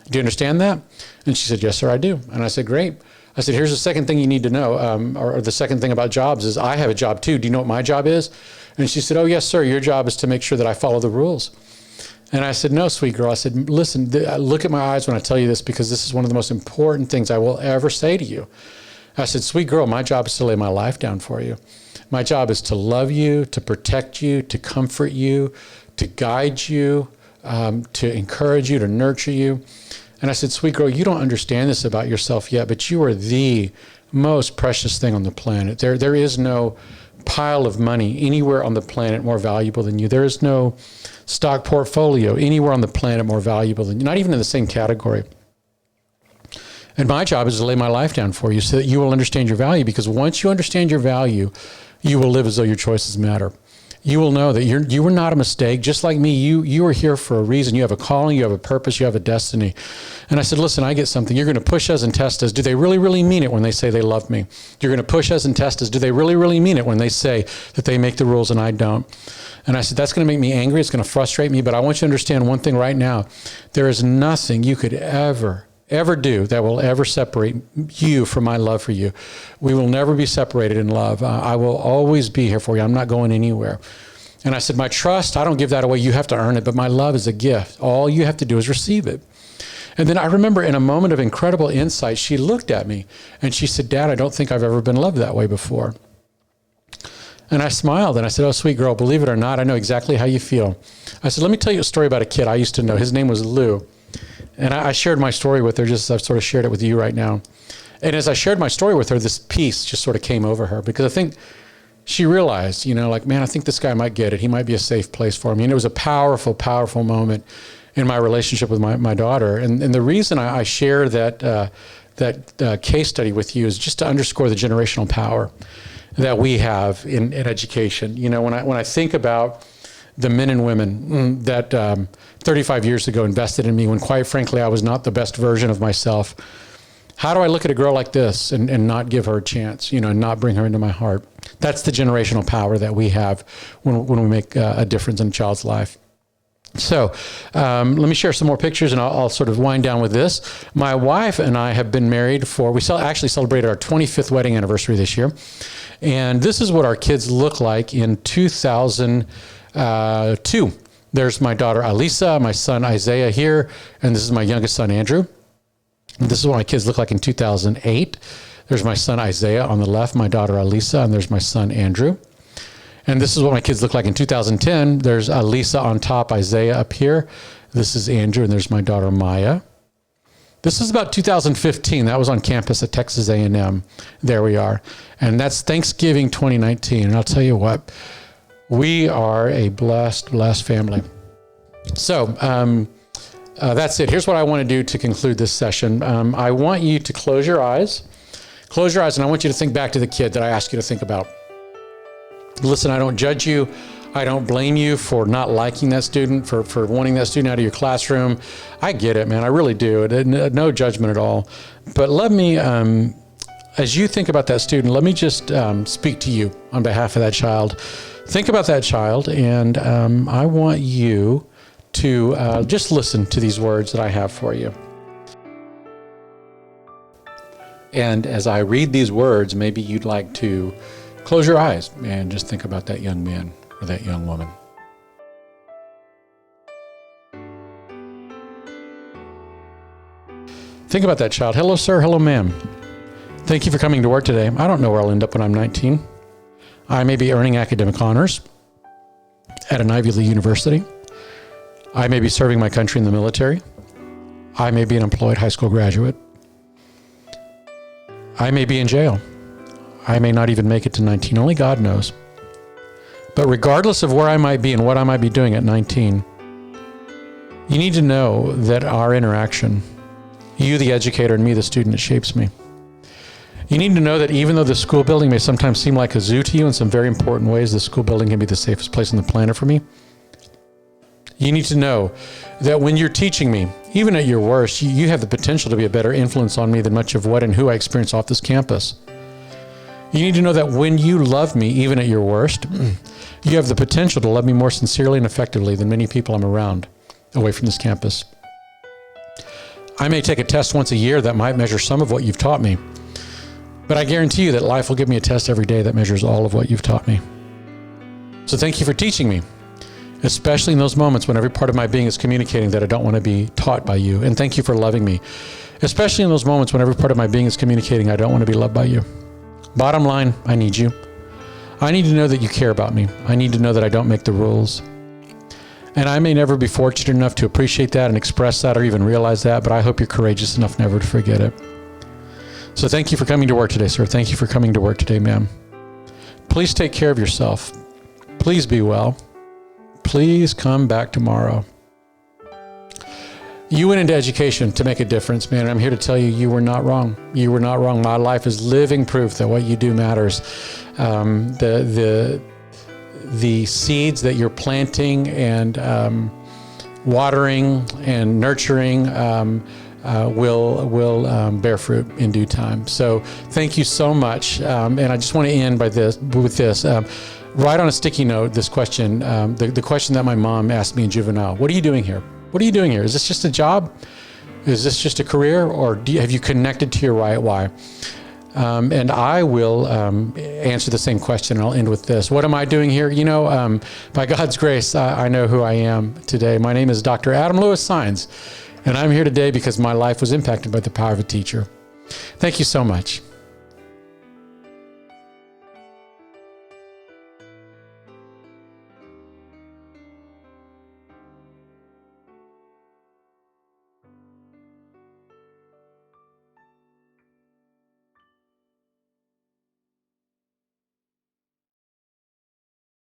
Do you understand that? And she said, "Yes, sir, I do." And I said, "Great." I said, "Here's the second thing you need to know, or the second thing about jobs is I have a job too. Do you know what my job is?" And she said, "Oh, yes, sir. Your job is to make sure that I follow the rules." And I said, "No, sweet girl." I said, "Listen, look at my eyes when I tell you this, because this is one of the most important things I will ever say to you." I said, "Sweet girl, my job is to lay my life down for you. My job is to love you, to protect you, to comfort you, to guide you, to encourage you, to nurture you." And I said, "Sweet girl, you don't understand this about yourself yet, but you are the most precious thing on the planet. There is no pile of money anywhere on the planet more valuable than you. There is no stock portfolio anywhere on the planet more valuable than you, not even in the same category. And my job is to lay my life down for you so that you will understand your value, because once you understand your value, you will live as though your choices matter. You will know that you were not a mistake. Just like me, you are here for a reason. You have a calling, you have a purpose, you have a destiny." And I said, "Listen, I get something. You're going to push us and test us. Do they really, really mean it when they say they love me? You're going to push us and test us. Do they really, really mean it when they say that they make the rules and I don't?" And I said, "That's going to make me angry. It's going to frustrate me. But I want you to understand one thing right now. There is nothing you could ever do that will ever separate you from my love for you. We will never be separated in love. I will always be here for you. I'm not going anywhere." And I said, "My trust, I don't give that away. You have to earn it. But my love is a gift. All you have to do is receive it." And then I remember in a moment of incredible insight, she looked at me and she said, "Dad, I don't think I've ever been loved that way before." And I smiled and I said, "Oh, sweet girl, believe it or not, I know exactly how you feel." I said, "Let me tell you a story about a kid I used to know. His name was Lou." And I shared my story with her, just as I've sort of shared it with you right now. And as I shared my story with her, this peace just sort of came over her, because I think she realized, like, man, I think this guy might get it. He might be a safe place for me. And it was a powerful, powerful moment in my relationship with my daughter. And the reason I share that case study with you is just to underscore the generational power that we have in education. When I think about the men and women that 35 years ago invested in me when, quite frankly, I was not the best version of myself. How do I look at a girl like this and not give her a chance, and not bring her into my heart? That's the generational power that we have when we make a difference in a child's life. So let me share some more pictures, and I'll sort of wind down with this. My wife and I have been married actually celebrated our 25th wedding anniversary this year. And this is what our kids look like in 2002. There's my daughter, Alisa, my son, Isaiah here, and this is my youngest son, Andrew. And this is what my kids look like in 2008. There's my son, Isaiah, on the left, my daughter, Alisa, and there's my son, Andrew. And this is what my kids look like in 2010. There's Alisa on top, Isaiah up here. This is Andrew, and there's my daughter, Maya. This is about 2015. That was on campus at Texas A&M. There we are. And that's Thanksgiving 2019. And I'll tell you what, we are a blessed family. So that's it. Here's what I want to do to conclude this session. I want you to close your eyes. Close your eyes, and I want you to think back to the kid that I asked you to think about. Listen, I don't judge you. I don't blame you for not liking that student, for wanting that student out of your classroom. I get it, man. I really do. No judgment at all. But let me, as you think about that student, let me just speak to you on behalf of that child. Think about that child, and I want you to just listen to these words that I have for you. And as I read these words, maybe you'd like to Close your eyes and just think about that young man or that young woman. Think about that child. Hello, sir. Hello, ma'am. Thank you for coming to work today. I don't know where I'll end up when I'm 19. I may be earning academic honors at an Ivy League university. I may be serving my country in the military. I may be an employed high school graduate. I may be in jail. I may not even make it to 19. Only God knows. But regardless of where I might be and what I might be doing at 19, you need to know that our interaction, you, the educator, and me, the student, it shapes me. You need to know that even though the school building may sometimes seem like a zoo to you in some very important ways, the school building can be the safest place on the planet for me. You need to know that when you're teaching me, even at your worst, you have the potential to be a better influence on me than much of what and who I experience off this campus. You need to know that when you love me, even at your worst, you have the potential to love me more sincerely and effectively than many people I'm around away from this campus. I may take a test once a year that might measure some of what you've taught me, but I guarantee you that life will give me a test every day that measures all of what you've taught me. So thank you for teaching me, especially in those moments when every part of my being is communicating that I don't want to be taught by you. And thank you for loving me, especially in those moments when every part of my being is communicating I don't want to be loved by you. Bottom line, I need you. I need to know that you care about me. I need to know that I don't make the rules. And I may never be fortunate enough to appreciate that and express that or even realize that, but I hope you're courageous enough never to forget it. So thank you for coming to work today, sir. Thank you for coming to work today, ma'am. Please take care of yourself. Please be well. Please come back tomorrow. You went into education to make a difference, man. I'm here to tell you, you were not wrong. You were not wrong. My life is living proof that what you do matters. The seeds that you're planting and watering and nurturing will bear fruit in due time. So thank you so much. And I just want to end with this. Write on a sticky note this question, the question that my mom asked me in juvenile. What are you doing here? What are you doing here? Is this just a job? Is this just a career? Or have you connected to your right why? And I will answer the same question, and I'll end with this. What am I doing here? You know, by God's grace, I know who I am today. My name is Dr. Adam Lewis Sines, and I'm here today because my life was impacted by the power of a teacher. Thank you so much.